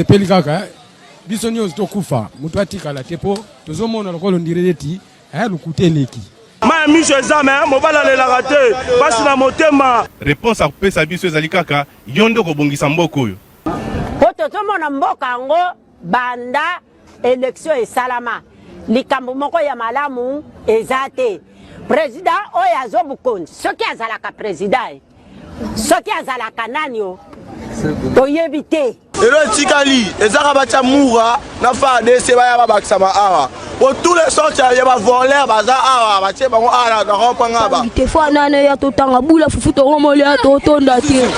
Peli kaka biso nyonso tokufa mutu atikala tepo tozomona lokolo ndireti lukuteleki ma miso ezame mobala lelaka te basi na motema réponse akopesa biso ezali kaka yo nde kobongisa mboka oyo po tozomona mboka yango banda élection esalama likambo moko ya malamu eza te président oyo azobukonzi soki azalaka président soki azalaka nani o toyebi te elo etikali ezaka batia mura na FARDC baya babakisama awa po tous les sortes ya bavoleur baza awa batie bango awa na rompanga ba te fo nane ya totanga bula fufu tongomoli ya totonda te.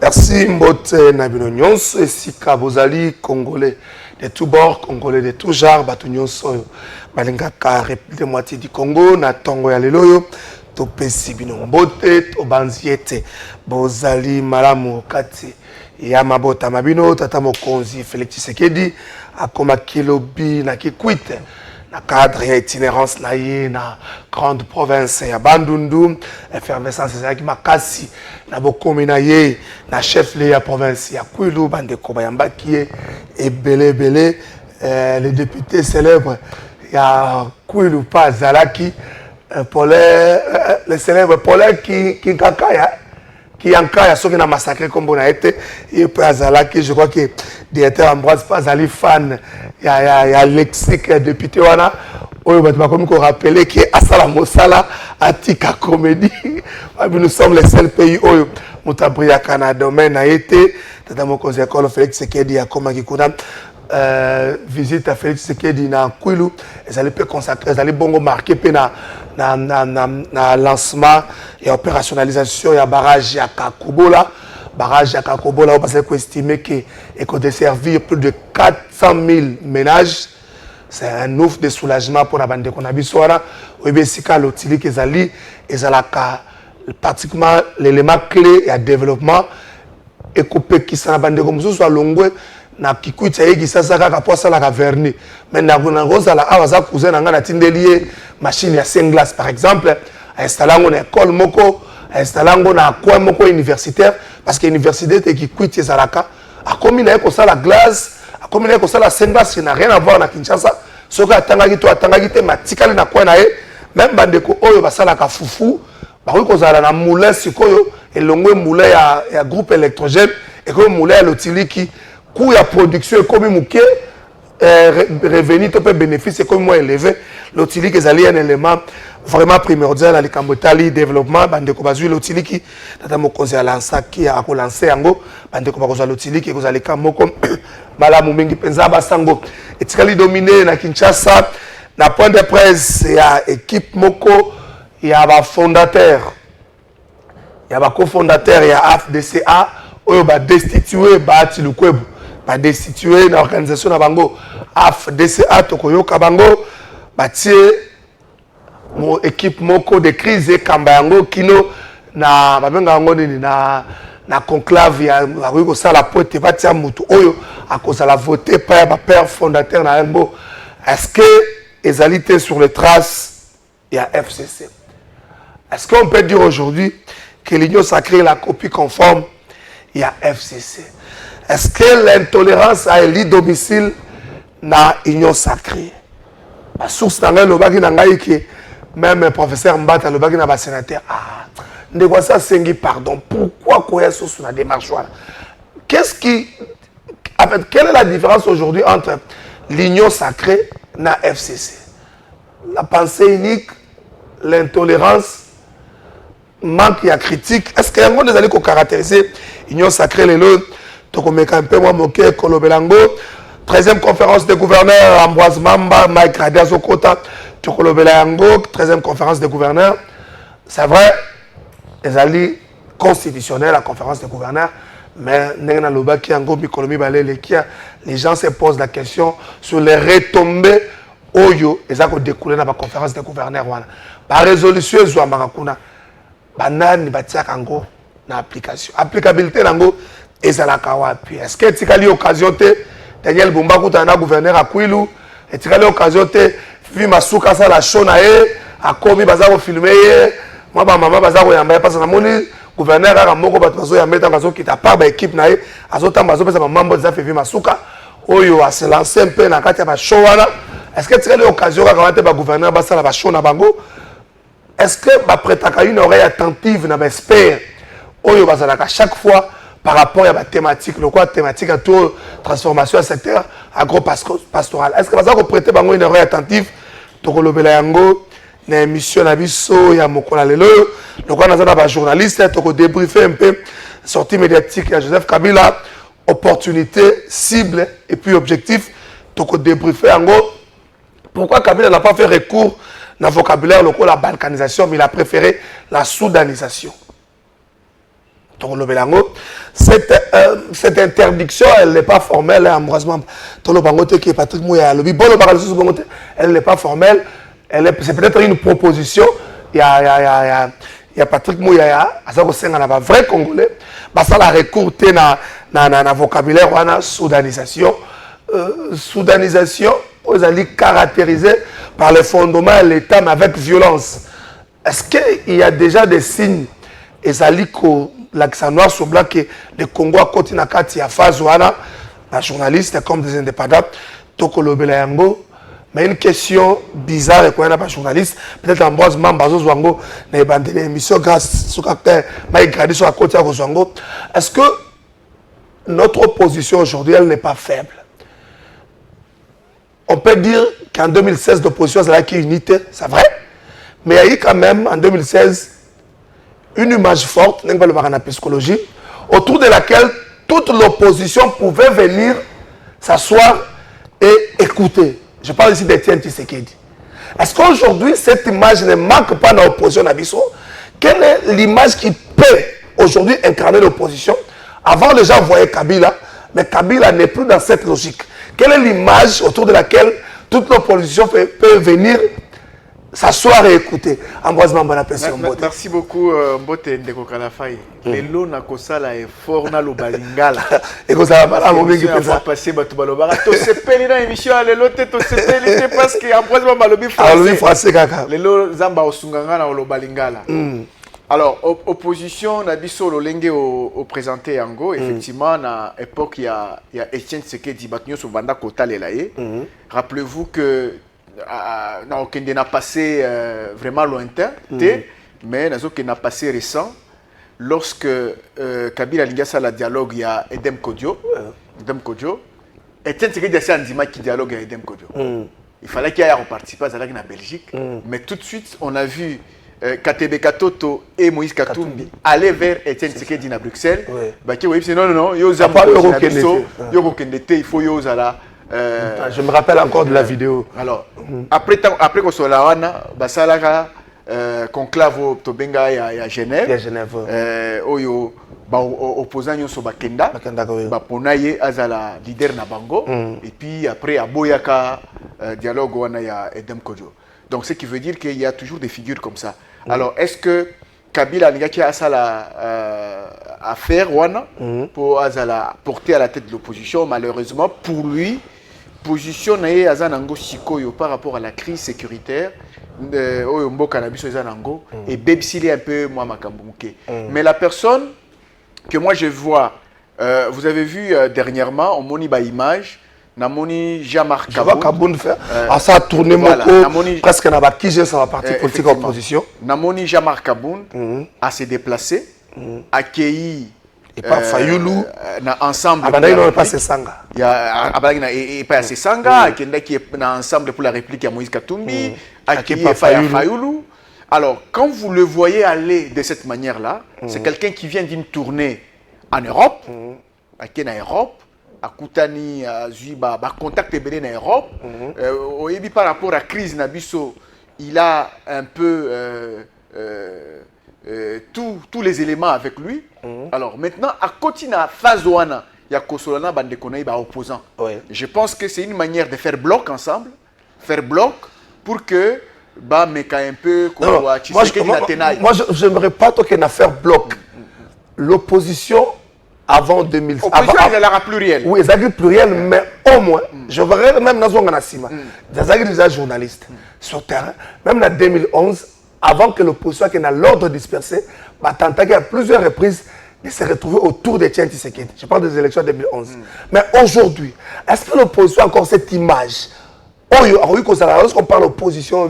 Merci Mbote Nabino Nyonso et Sika Bozali, Congolais de tous bords, Congolais de tous genres, Bato Nyonso, Balingaka, République de moitié du Congo, Natongo Yaleloyo, Topesi Bino Mbote, Tobanziete, Bozali, Malamu, Kati, Yamabota Mabino, Tata Mokonzi, Félix Tshisekedi, Akoma Kilobi, Nakikwite, na cadre ya itinérance na ye na grande province ya Bandundu effervescence ezalaki makasi na bokomi na ye na chef lieu ya province ya Kwilu bandeko bayambaki ye ebele les députés célèbres ya Kwilu pa azalaki le célèbre Paulin qui Yankaya soki na massacré comme on a été et puis azalaki je crois que directeur Ambroise Pazali fan ya lexique député wana oyo bato bakomi ko rappeler que asala mosala atika comédie nous sommes les seuls pays oyo mutabri ya Canada domaine a été tata mokonzi ya Kolo Félix Tshisekedi ya koma kikuna visite à Félix Tshisekedi na Kwilu ezali pe consacré ezali bongo marqué pe na lancement et opérationnalisation ya barrage ya Kakobola barrage ya Kakobola on peut estimer que et qu'on desservir plus de 400 000 ménages. C'est un ouf de soulagement pour la bande de Konabiswara ou bien si ka lotili kezali ezalaka pratiquement l'élément clé ya développement et couper qui sa bande comme soit longwe na kikuita yeki sasa kaka posa la verni mais na rosa la awaza cousin nga na tindelier machine ya Senglas par exemple a installer une école moko a installer na quoi moko universitaire parce que université te kikuita zalaka a commis na ko sala glace a commis na ko sala Senglas n'a rien à voir na Kinshasa soka atangaki to atangaki te matikali na kwa na ye même bandeko oyo basala ka fufu ba ko zala na moulin sikoyo elongwe moulin ya groupe électrogène et ko moulin ya lotiliki coût de production comme mouké revenu to peu bénéfice comme moins élevé l'utilité est un élément vraiment primordial à l'écambotali développement bande ko bazui l'utilité tata mokonzi ala nsaki a ko lancer yango bande ko bakoza l'utilité ko zali kamoko malamu mingi penza basango etikali dominé na Kinshasa na point de presse ya équipe moko ya ba fondateur ya ba cofondateur ya AFDCA oyo ba destituer ba Tilukwebu ba destituer na organisation na bango AFDCA tokoyoka bango batie mo équipe moko de crise et kamba yango kino na babenga yango nini na conclave ya ko sala pote batia mutu oyo akoza la voter par ba père fondateur na yango est-ce que ezalité sur les traces ya FCC est-ce qu'on peut dire aujourd'hui que l'Union sacrée la copie conforme ya FCC? Est-ce que l'intolérance a élu domicile na Union sacrée? La source dans le bagi nangai que même professeur Mbata le bagi na ba sénateur ne quoi ça sengi pardon pourquoi quoi source na démarche là? Qu'est-ce qui en fait quelle est la différence aujourd'hui entre l'Union sacrée na FCC? La pensée unique, l'intolérance, manque ya critique. Est-ce qu'il y a des allez caractériser Union sacrée les lots? Tokomeka un peu moi moqué Kolobelango 13e conférence des gouverneurs Ambroise Mamba Mike Radia Zokota Tokolobelango 13e conférence des gouverneurs c'est vrai, ezali constitutionnel la conférence des gouverneurs, mais les gens se posent la question sur les retombées oyo ezako découler dans la conférence des gouverneurs wana. Ba résolution ezwa makakuna banani batia kango na application. Applicabilité nango ezalaka wapi? Est-ce que tikali occasion te Daniel Bumba kuta na gouverneur Akwilu et tikali occasion te vi masuka sa la shona a komi bazako filmer moi ba mama bazako yamba parce que moni gouverneur a moko batwazo ya meta bazo kita pa ba équipe na ye azotamba bazo pesa ba mambo za fi masuka oyo a se lancer un peu na kati ya ba show wana. Est-ce que tikali occasion ka kamate ba gouverneur basala ba show na bango? Est-ce que ba prêtaka une oreille attentive na ba expert oyo bazalaka chaque fois par rapport à la thématique, le quoi thématique à tout transformation à secteur agro-pastoral. Est-ce que vous avez prêté une oreille attentive pour le Bélayango, une émission à Bisso, ya Mokola Lelo, le quoi nous avons journaliste pour débriefer un peu sortie médiatique à Joseph Kabila, opportunité, cible et puis objectif pour débriefer en gros pourquoi Kabila n'a pas fait recours dans le vocabulaire le quoi la balkanisation mais il a préféré la soudanisation. Cette interdiction, elle n'est pas formelle, amoureusement. Patrick Mouya, elle n'est pas formelle, c'est peut-être une proposition. Il y a Patrick Mouya, il un vrai Congolais, ça la recours dans vocabulaire, on a soudanisation. Soudanisation, vous allez caractériser par les fondements de l'État, mais avec violence. Est-ce qu'il y a déjà des signes et ça lit l'accent noir sur blanc que le Congo a continué à faire à phase wana, les journalistes comme des indépendants, Toko Lobelayango. Mais une question bizarre quand on a pas journaliste, peut-être Ambroise Mambazo Zwango, les bandes d'émission grâce sur caractère, mais gradé sur la côte à Zwango. Est-ce que notre opposition aujourd'hui, elle n'est pas faible? On peut dire qu'en 2016, l'opposition, c'est là qui est unité, c'est vrai. Mais il y a eu quand même, en 2016, une image forte, la psychologie, autour de laquelle toute l'opposition pouvait venir s'asseoir et écouter. Je parle ici d'Étienne Tshisekedi. Est-ce qu'aujourd'hui, cette image ne manque pas dans l'opposition d'Abisso? Quelle est l'image qui peut aujourd'hui incarner l'opposition? Avant, les gens voyaient Kabila, mais Kabila n'est plus dans cette logique. Quelle est l'image autour de laquelle toute l'opposition peut venir s'asseoir et écouter? Ambroise Mamba, merci beaucoup, Mbote Ndeko Kalafai. Les lots na kosala est fort na lo balingala. Et que ça va pas passer passer batu balobara. To se peli na émission les lots te to se peli te parce que Ambroise Mamba lobi français kaka. Les lots zamba osunganga na lo balingala. Alors opposition na biso lo lenge au présenté yango effectivement na époque il y a Etienne Tshisekedi batnyo so banda kota lelaye. Rappelez-vous que on a passé vraiment lointain, mais on a passé récent. Lorsque Kabila Lingasa la dialogue, il y a Edem Kodjo. Etienne Tshisekedi a un qui dialogue avec Edem Kodjo. Il fallait qu'il y ait participé à la Belgique. Mais tout de suite, on a vu Katebe Katoto et Moïse Katumbi aller vers Etienne Tshisekedi à Bruxelles. Non, il faut je me rappelle encore de la vidéo. Alors, après qu'on soit là, Basalaka, conclave Tobenga à Genève. À Genève. Oyo, opposant Yoso Bakenda. Ponaye Azala, leader Nabango. Et puis après, à Boyaka, dialogue Wana ya Edem Kodjo. Donc, ce qui veut dire qu'il y a toujours des figures comme ça. Alors, est-ce que Kabila Nigaki a ça à faire Wana pour Azala porter à la tête de l'opposition? Malheureusement, pour lui, position naye azanango sikoyo par rapport à la crise sécuritaire oyo mboka na biso ezanango et bebsili un peu moi makambuke. Mais la personne que moi je vois, vous avez vu dernièrement, on moni ba image namoni Jean-Marc Kaboun faire ça a tourné moko presque na ba kije ça va partir politique opposition. Namoni Jean-Marc Kaboun a se déplacé, accueilli et pas Fayoulou na ensemble abandaki no pas Sanga ya abandaki na et pas Sanga qui est na ensemble pour la réplique à Moïse Katumbi accueilli pas Fayoulou. Alors quand vous le voyez aller de cette manière là, c'est quelqu'un qui vient d'une tournée en Europe, à Europe, à Koutani, à Zuiba, à contact belé en Europe. Par rapport à la crise Nabiso, il a un peu tous les éléments avec lui. Alors maintenant, à côté de la phase ouana, il y a Kosolana Bandekonaï opposant. Je pense que c'est une manière de faire bloc ensemble, pour que mais quand un peu moi je n'aimerais pas toi qu'il y ait une affaire bloc. L'opposition avant 2000. L'opposition elle est plurielle. Oui, c'est pluriel, mais au moins, je verrais même dans un Nassima. Des déjà journalistes sur terrain, même en 2011, avant que l'opposition ait l'ordre dispersé, il y a plusieurs reprises de se retrouver autour de Tien Tshisekedi. Je parle des élections de 2011. Mais aujourd'hui, est-ce que l'opposition a encore cette image? Lorsqu'on parle d'opposition,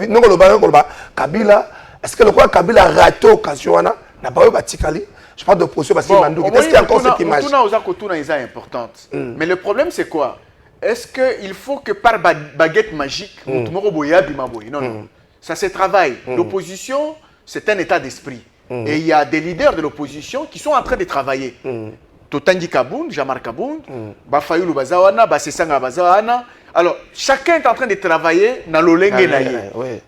Kabila, est-ce que le roi Kabila a raté l'occasion? N'a pas eu Batikali? Je parle d'opposition parce qu'il m'a dit. Est-ce qu'il y a encore cette image? Est importante. Mais le problème, c'est quoi? Est-ce qu'il faut que par baguette magique, non, non. Ça se travaille. L'opposition, c'est un état d'esprit. Et il y a des leaders de l'opposition qui sont en train de travailler. Totangi Kabound, Jamar Kabound, Bafayulu Bazawana, Basesanga Bazawana. Alors, chacun est en train de travailler dans l'olenge naïe.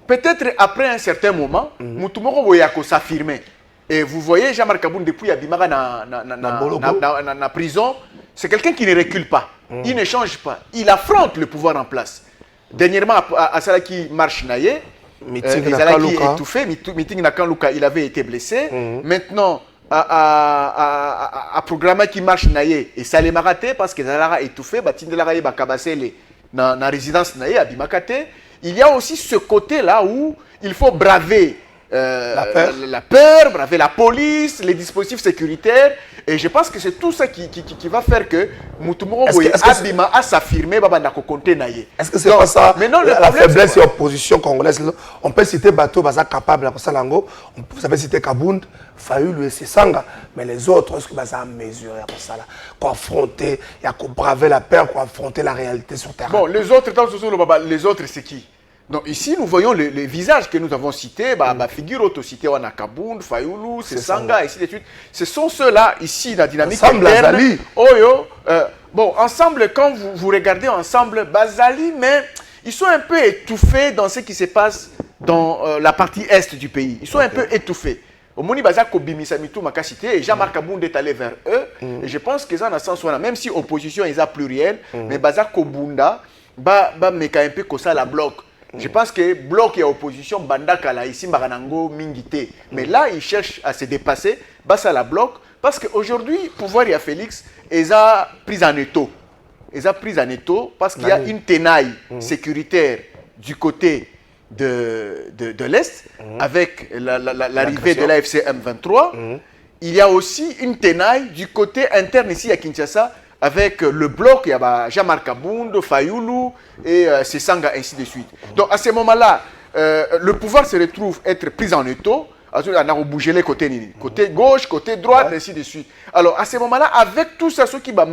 Peut-être après un certain moment, Moutoumoro Boyako s'affirmer. Et vous voyez, Jamar Kabound, depuis Abimara na prison, c'est quelqu'un qui ne recule pas. Il ne change pas. Il affronte le pouvoir en place. Dernièrement, à Salaki marche naïe, Salaki étouffé, Meeting Nakanluka, il avait été blessé. Maintenant, à programme qui marche naïe, et ça l'a raté parce que Zalara étouffé, Batindelara Bakabasele. Dans la résidence naïe à Bimakate, il y a aussi ce côté-là où il faut braver la peur, braver la police, les dispositifs sécuritaires. Et je pense que c'est tout ça qui va faire que Moutoumoro Abima a s'affirmer. Est-ce que c'est pas ça la faiblesse de l'opposition congolaise? On peut citer Bateau, Baza capable, vous savez citer Kabound, Fayulu et Sesanga, mais les autres, est-ce que Baza a mesuré ça là, qu'on affronter, il y a qu'on braver la peur, qu'on affronter la réalité sur terrain? Bon, les autres, c'est qui? Donc ici, nous voyons les visages que nous avons cités, figure auto-cité, on a Kabound, Fayulu, Sesanga, et ainsi de suite. Ce sont ceux-là, ici, la dynamique interne. Bon, ensemble, quand vous regardez ensemble, Bazali, mais ils sont un peu étouffés dans ce qui se passe dans la partie est du pays. Ils sont un peu étouffés. Au Moni Bazako Bimisamitou Makasité, et Jean-Marc Kabound est allé vers eux. Et je pense que ça, dans le sens où, même si opposition est plurielle, mais Bazako Bunda, mais quand un peu comme ça, la bloc. Je pense que bloc et opposition, Bandakala, ici, Maranango, Mingité. Mais là, ils cherchent à se dépasser, ça la bloc, parce qu'aujourd'hui, pouvoir, il y a Félix, ils ont pris en étau. Ils ont pris en étau parce qu'il y a une tenaille sécuritaire du côté de l'Est, avec l'arrivée de l'AFC M23. Il y a aussi une tenaille du côté interne ici à Kinshasa, avec le bloc, il y a Jean-Marc Kabound, Fayulu et Sesanga, ainsi de suite. Donc à ce moment-là, le pouvoir se retrouve être pris en étau. On a bougé les côtés, côté gauche, côté droite, ainsi de suite. Alors à ce moment-là, avec tout ça, ceux qui vont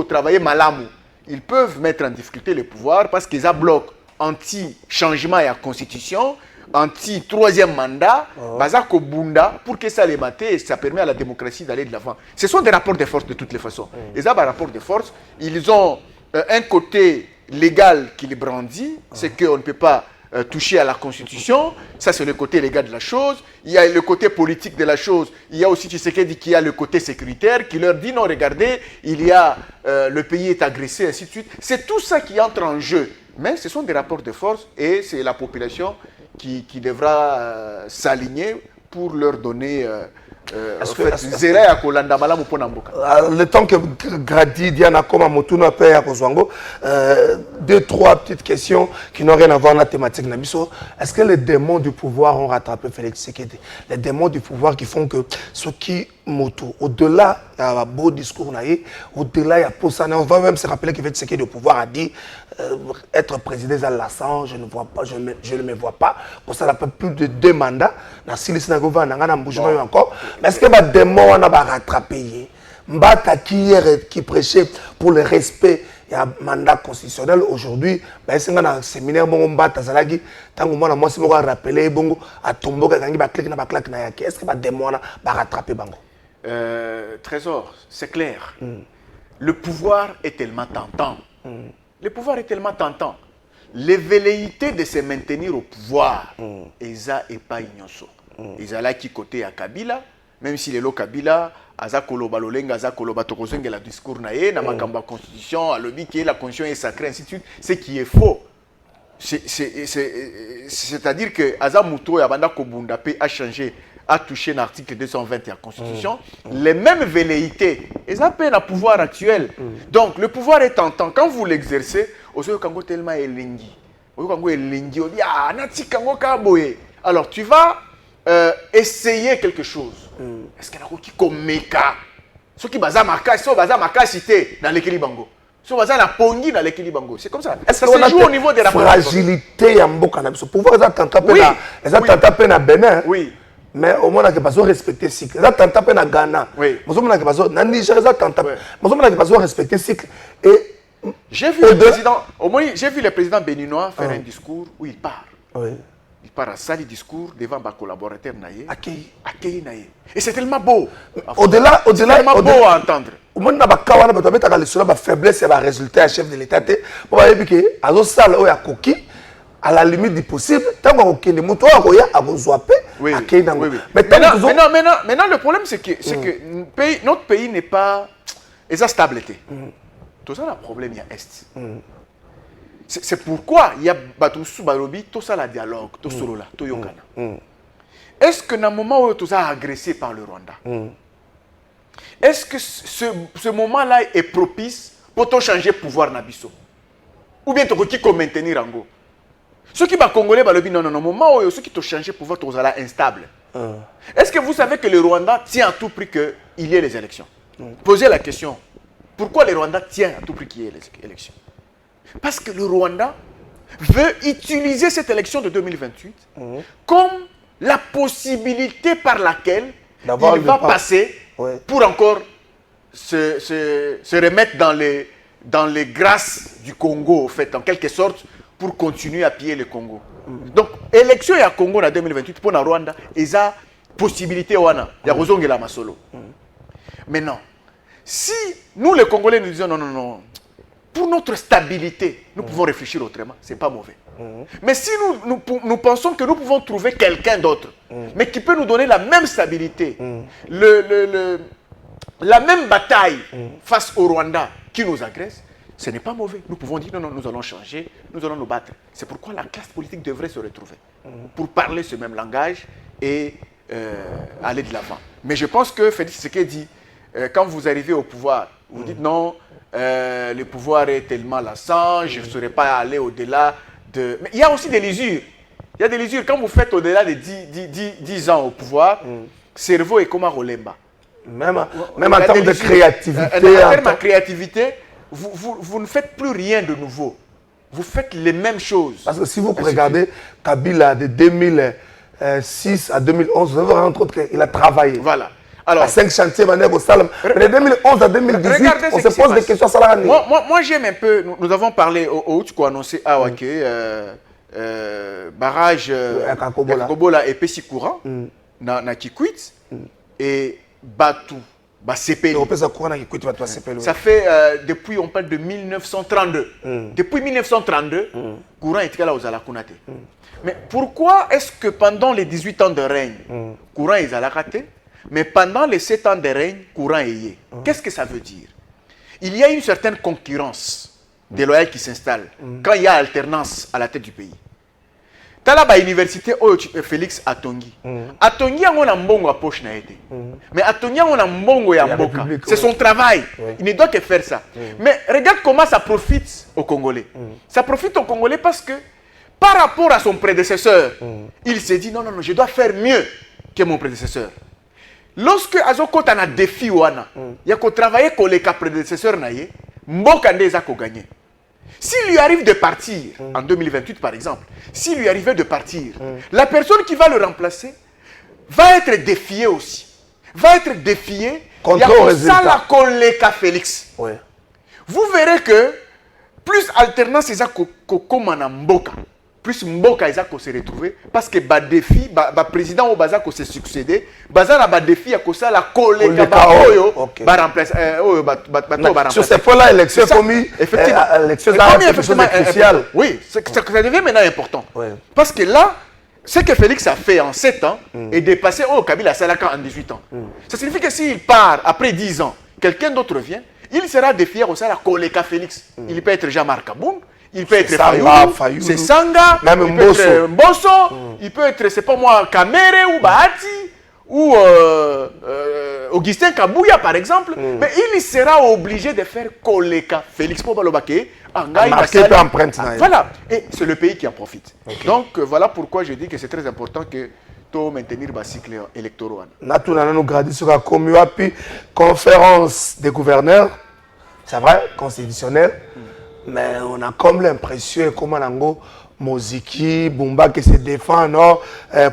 travailler malamou, ils peuvent mettre en difficulté le pouvoir parce qu'ils ont bloc anti-changement et à constitution, anti-troisième mandat, Bazako Bunda, pour que ça les mate et ça permet à la démocratie d'aller de l'avant. Ce sont des rapports de force de toutes les façons. Les rapports de force, ils ont un côté légal qui les brandit, c'est qu'on ne peut pas toucher à la constitution, ça c'est le côté légal de la chose. Il y a le côté politique de la chose, il y a aussi Tshisekedi qui a le côté sécuritaire, qui leur dit non, regardez, il y a le pays est agressé, ainsi de suite. C'est tout ça qui entre en jeu. Mais ce sont des rapports de force et c'est la population qui devra s'aligner pour leur donner le temps que Grady, Diana, Koma, Motuna, Père, Kozwango, 2-3 petites questions qui n'ont rien à voir avec la thématique. Est-ce que les démons du pouvoir ont rattrapé Félix Tshisekedi? Les démons du pouvoir qui font que ceux qui moto, au-delà, il y a un beau discours, au-delà, il y a Possana. On va même se rappeler que Félix Tshisekedi du pouvoir a dit être président à l'Assemblée, je ne vois pas, je ne me vois pas. Pour ça, il a plus de 2 mandats. Dans encore. Mais est-ce que les démons ont rattrapé? Mbata qui prêchait pour le respect, il y a un mandat constitutionnel aujourd'hui. Est-ce qu'il y a un séminaire Mbata Zalagi, tant que moi, je me rappelle, à Tombo, est-ce que les démons ont rattrapé? Trésor, c'est clair. Le pouvoir est tellement tentant. Le pouvoir est tellement tentant. Les velléités de se maintenir au pouvoir, Eza et pas Ignonso. Ils allaient qui côté à Kabila, même si les Kabila, aza koloba lolenga, aza koloba tokozenge la discours naé, na makamba constitution, à lobby qui est la constitution est sacrée, ainsi de suite, ce qui est faux. C'est-à-dire que Aza Mouto Yabanda Kobundape a changé, a touché l'article 220 de la Constitution, les mêmes velléités, et ça peine à pouvoir actuel. Donc le pouvoir est tentant. Quand vous l'exercez, tellement alors tu vas essayer quelque chose. Est-ce qu'il y a qui comme ceux qui basent ma cité dans l'équilibre bango. C'est comme ça. Est-ce que ça se joue au niveau de la fragilité à Mboka? Pouvoir tenter à Bénin. Oui. Mais au moins, il faut respecter le cycle. Ils ont tenté à Ghana. Oui. Ils ont Niger, ils ont tenté. Ils ont respecter le cycle. Et j'ai vu le président, au moins, j'ai vu le président béninois faire un discours où il part. Oui. Il part à sali discours devant ses collaborateurs naïe. Accueilli naïe. Et c'est tellement beau. Au-delà, tellement beau à entendre. Au moins, na bakawana ba tobeta ka lesolo ba faiblesse et ba résultat à chef de l'état te. Pour ba yebi que azo sala o ya koki à la limite du possible, tant qu'on kende moto a koya a kozwape accueilli nango. Mais maintenant le problème c'est que notre pays n'est pas stabilité. Tout ça le problème il y a est. C'est pourquoi il y a Batoussou Barobi, tout ça la dialogue, tout solo là, tout yokana. Est-ce que dans le moment où tout ça agressé par le Rwanda, est-ce que ce moment-là est propice pour tout changer le pouvoir Nabiso? Ou bien tu peux maintenir en go? Ceux qui sont congolais, non, au moment où ceux qui ont changé le pouvoir, tu es instable. Est-ce que vous savez que le Rwanda tient à tout prix qu'il y ait les élections? Posez la question. Pourquoi le Rwanda tient à tout prix qu'il y ait les élections? Parce que le Rwanda veut utiliser cette élection de 2028 comme la possibilité par laquelle il va passer pour encore se remettre dans les grâces du Congo, en fait, en quelque sorte, pour continuer à piller le Congo. Donc, élection à Congo en 2028 pour le Rwanda, il y a possibilité, il y a raison de la masolo. Maintenant, si nous les Congolais nous disons non, pour notre stabilité, nous pouvons réfléchir autrement, ce n'est pas mauvais. Mais si nous pensons que nous pouvons trouver quelqu'un d'autre, mais qui peut nous donner la même stabilité, la même bataille face au Rwanda qui nous agresse, ce n'est pas mauvais. Nous pouvons dire non, nous allons changer, nous allons nous battre. C'est pourquoi la classe politique devrait se retrouver pour parler ce même langage et aller de l'avant. Mais je pense que Félix Tshisekedi dit, quand vous arrivez au pouvoir, vous dites non, le pouvoir est tellement lassant, je ne saurais pas aller au-delà de... Mais il y a aussi des lisures. Il y a des lisures. Quand vous faites au-delà de 10 ans au pouvoir, cerveau est comme un rolemba. Même en termes de créativité. En termes de créativité, vous ne faites plus rien de nouveau. Vous faites les mêmes choses. Parce que si vous regardez Kabila de 2006 à 2011, vous allez rendre compte qu'il a travaillé. Voilà. Alors, à 5 chantiers, mais de 2011 à 2018, on se pose des questions sur la Moi, j'aime un peu, nous avons parlé au Outsko annoncé à Wake, barrage Kakobola et Pessi Courant, na Kikwit, et Batou, CPL. Ça fait, depuis, on parle de 1932. Depuis 1932, Courant était là aux Alakunate. Mais pourquoi est-ce que pendant les 18 ans de règne, Courant est à la raté? Mais pendant les 7 ans de règne, Courant est yé. Qu'est-ce que ça veut dire? Il y a une certaine concurrence déloyale qui s'installe quand il y a alternance à la tête du pays. Talaba université Félix Atongi. Atongi on a mbongo à poche na été. Mais Atongi on a mbongo ya mboka. C'est son travail. Il ne doit que faire ça. Mais regarde comment ça profite aux Congolais. Ça profite aux Congolais parce que par rapport à son prédécesseur, il s'est dit non, je dois faire mieux que mon prédécesseur. Lorsque Azoko a un défi, il y a qu'à travailler avec les prédécesseurs, Mboka Ndeza ko gagné. S'il lui arrive de partir, en 2028 par exemple, s'il lui arrivait de partir, la personne qui va le remplacer va être défiée aussi. Va être défiée contre le résultat. Félix. Vous verrez que plus alternance est comme en Mboka, plus Mboka est se retrouver parce que le défi, le président au Baza se succéder, Baza a défi à cause la collègue va remplacer. Sur ces points-là, l'élection est commis. Effectivement, l'élection est cruciale. Oui, ça devient maintenant important. Parce que là, ce que Félix a fait en 7 ans est dépassé Kabila Salaka en 18 ans. Ça signifie que s'il part après 10 ans, quelqu'un d'autre vient, il sera défié au salaire Koleka Félix. Il peut être Jean-Marc Kaboun, il peut être Fayou, c'est Sanga, même il peut être Mbosso, il peut être, c'est pas moi, Kamere ou Bahati, ou Augustin Kabouya par exemple, mais il sera obligé de faire Koleka Félix pour Balobake. Voilà, et c'est le pays qui en profite. Okay. Donc voilà pourquoi je dis que c'est très important que tout maintenir le cycle électoral. Nous gradis sur la conférence des gouverneurs, c'est vrai, constitutionnelle, mais on a comme l'impression comment Nango Moziki, Bumba qui se défend, non,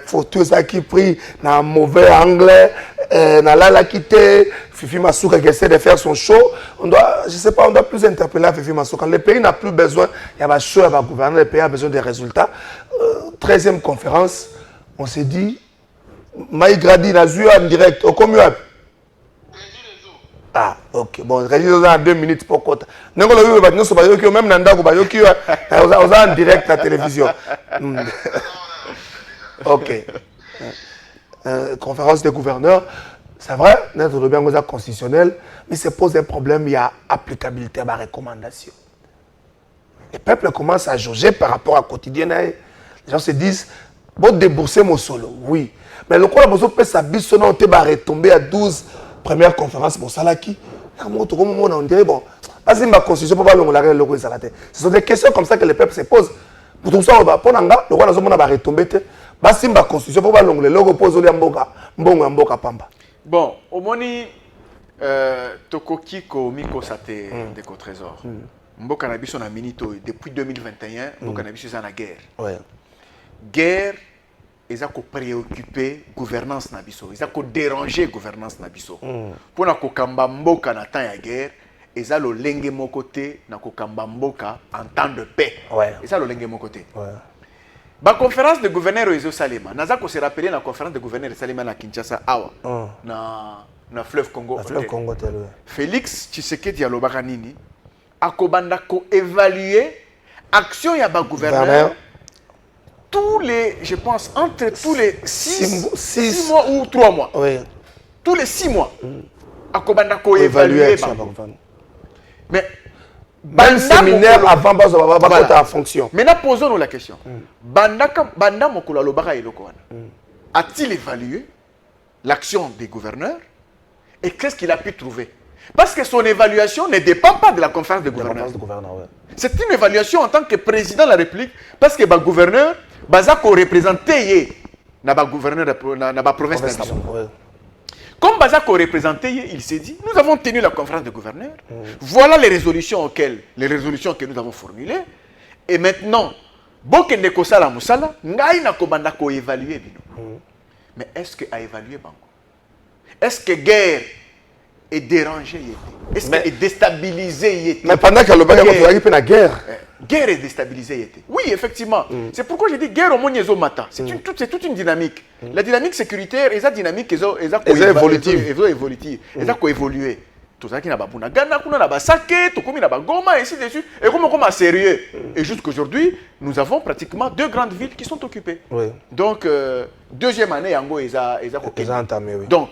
photo ça qui pris dans un mauvais anglais, dans la quitté, Fifi Masuka qui essaie de faire son show. On doit, je sais pas, on doit plus interpeller Fifi Masuka. Le pays n'a plus besoin, il y a un show, il y a un gouvernement, le pays a besoin des résultats. 13e conférence, on s'est dit, Maï Gradi n'a vu en direct, au commun. Ah, ok. Bon, résultat en 2 minutes pour compte. Nous avons même Nanda, on en direct à la télévision. Ok. Conférence des gouverneurs, c'est vrai, notre bien constitutionnel, mais ça pose un problème, il y a applicabilité à ma recommandation. Les peuples commencent à juger par rapport à quotidien. Les gens se disent, bon, débourser mon solo, oui. Mais le quoi, on peut s'habiller, on va retomber à 12 premières conférences pour Salaki. On dirait, bon, vas-y, ma constitution, pour ce sont des questions comme ça que les peuples se posent. Pour tout ça, on va prendre le roi va retomber. Vas-y, ma constitution, pour le logo pose Mboka Pamba. Bon, au moni, Tokoki Miko Sate de Trésor. Mboka Nabiso na minito depuis 2021, Mboka Nabiso est en guerre. Ouais. Guerre. Ils ont préoccupé la gouvernance nabiso, ils ont dérangé la gouvernance nabiso. Pour na kokamba mboka na temps ya guerre, ils ont le lenge mon côté na kokamba mboka en temps de paix. Ils ont le lenge mon côté. La conférence de gouverneurs ils ont salima. Naza ko se rappeler la conférence de gouverneurs salima na Kinshasa awa na fleuve Congo. Félix Tshisekedi alobaka nini akobanda ko évaluer action ya ba gouverneur. Tous les, je pense, entre tous les 6 mois ou 3 mois. Oui. Tous les 6 mois. À Kobanda ko évaluer. Mais un séminaire avant de en fonction. Maintenant, posons-nous la question. Banda Mokula Lobaka et Lokoana a-t-il évalué l'action des gouverneurs et qu'est-ce qu'il a pu trouver? Parce que son évaluation ne dépend pas de la conférence des gouverneurs. C'est une évaluation en tant que président de la République parce que le gouverneur Bazako représenté na gouverneur na province. Comme Bazako représenté, il s'est dit, nous avons tenu la conférence des gouverneurs. Voilà les résolutions que nous avons formulées. Et maintenant, Bokende Kosala Moussala, ngai na kobanda ko évaluer bino. Mais est-ce que a évalué Bango? Est-ce que guerre est dérangé? Est-ce qu'elle est déstabilisée? Mais pendant que le Bagay a la guerre. Guerre est déstabilisée. Oui, effectivement. C'est pourquoi je dis guerre au monde Mata. C'est toute une dynamique. La dynamique sécuritaire, et la dynamique, elle a évolué. Elle a coévolué. Tout ça qui n'a pas de Ghana, qui n'a pas de Sake, tout comme il n'a pas de Goma, et ainsi de suite. Et comme on est sérieux. Et jusqu'aujourd'hui, nous avons pratiquement 2 grandes villes qui sont occupées. Donc, deuxième année, Ango, ils ont entamé. Donc,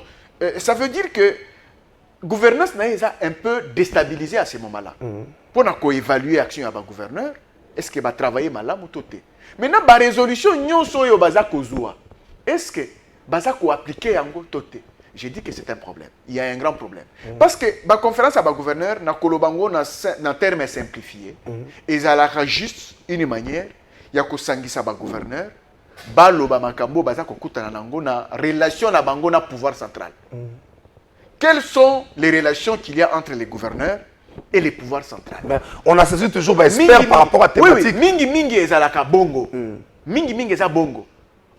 ça veut dire que la gouvernance a un peu déstabilisé à ce moment-là. Pour évaluer l'action du gouverneur, est-ce qu'il va travailler mal ou tout? Maintenant, la résolution, est-ce que va appliquer à tout? Je dis que c'est un problème. Il y a un grand problème. Parce que la conférence à gouverneur, dans termes simplifiés, ils ont juste une manière, il y a que sangisa ba gouverneur, baloba makambo bazako kutana nango na relation na bango na pouvoir central. Quelles sont les relations qu'il y a entre les gouverneurs et les pouvoirs centraux? On a saisi toujours expert par rapport à thématique. Oui, mingi ezalaka bongo. Mingi eza bongo.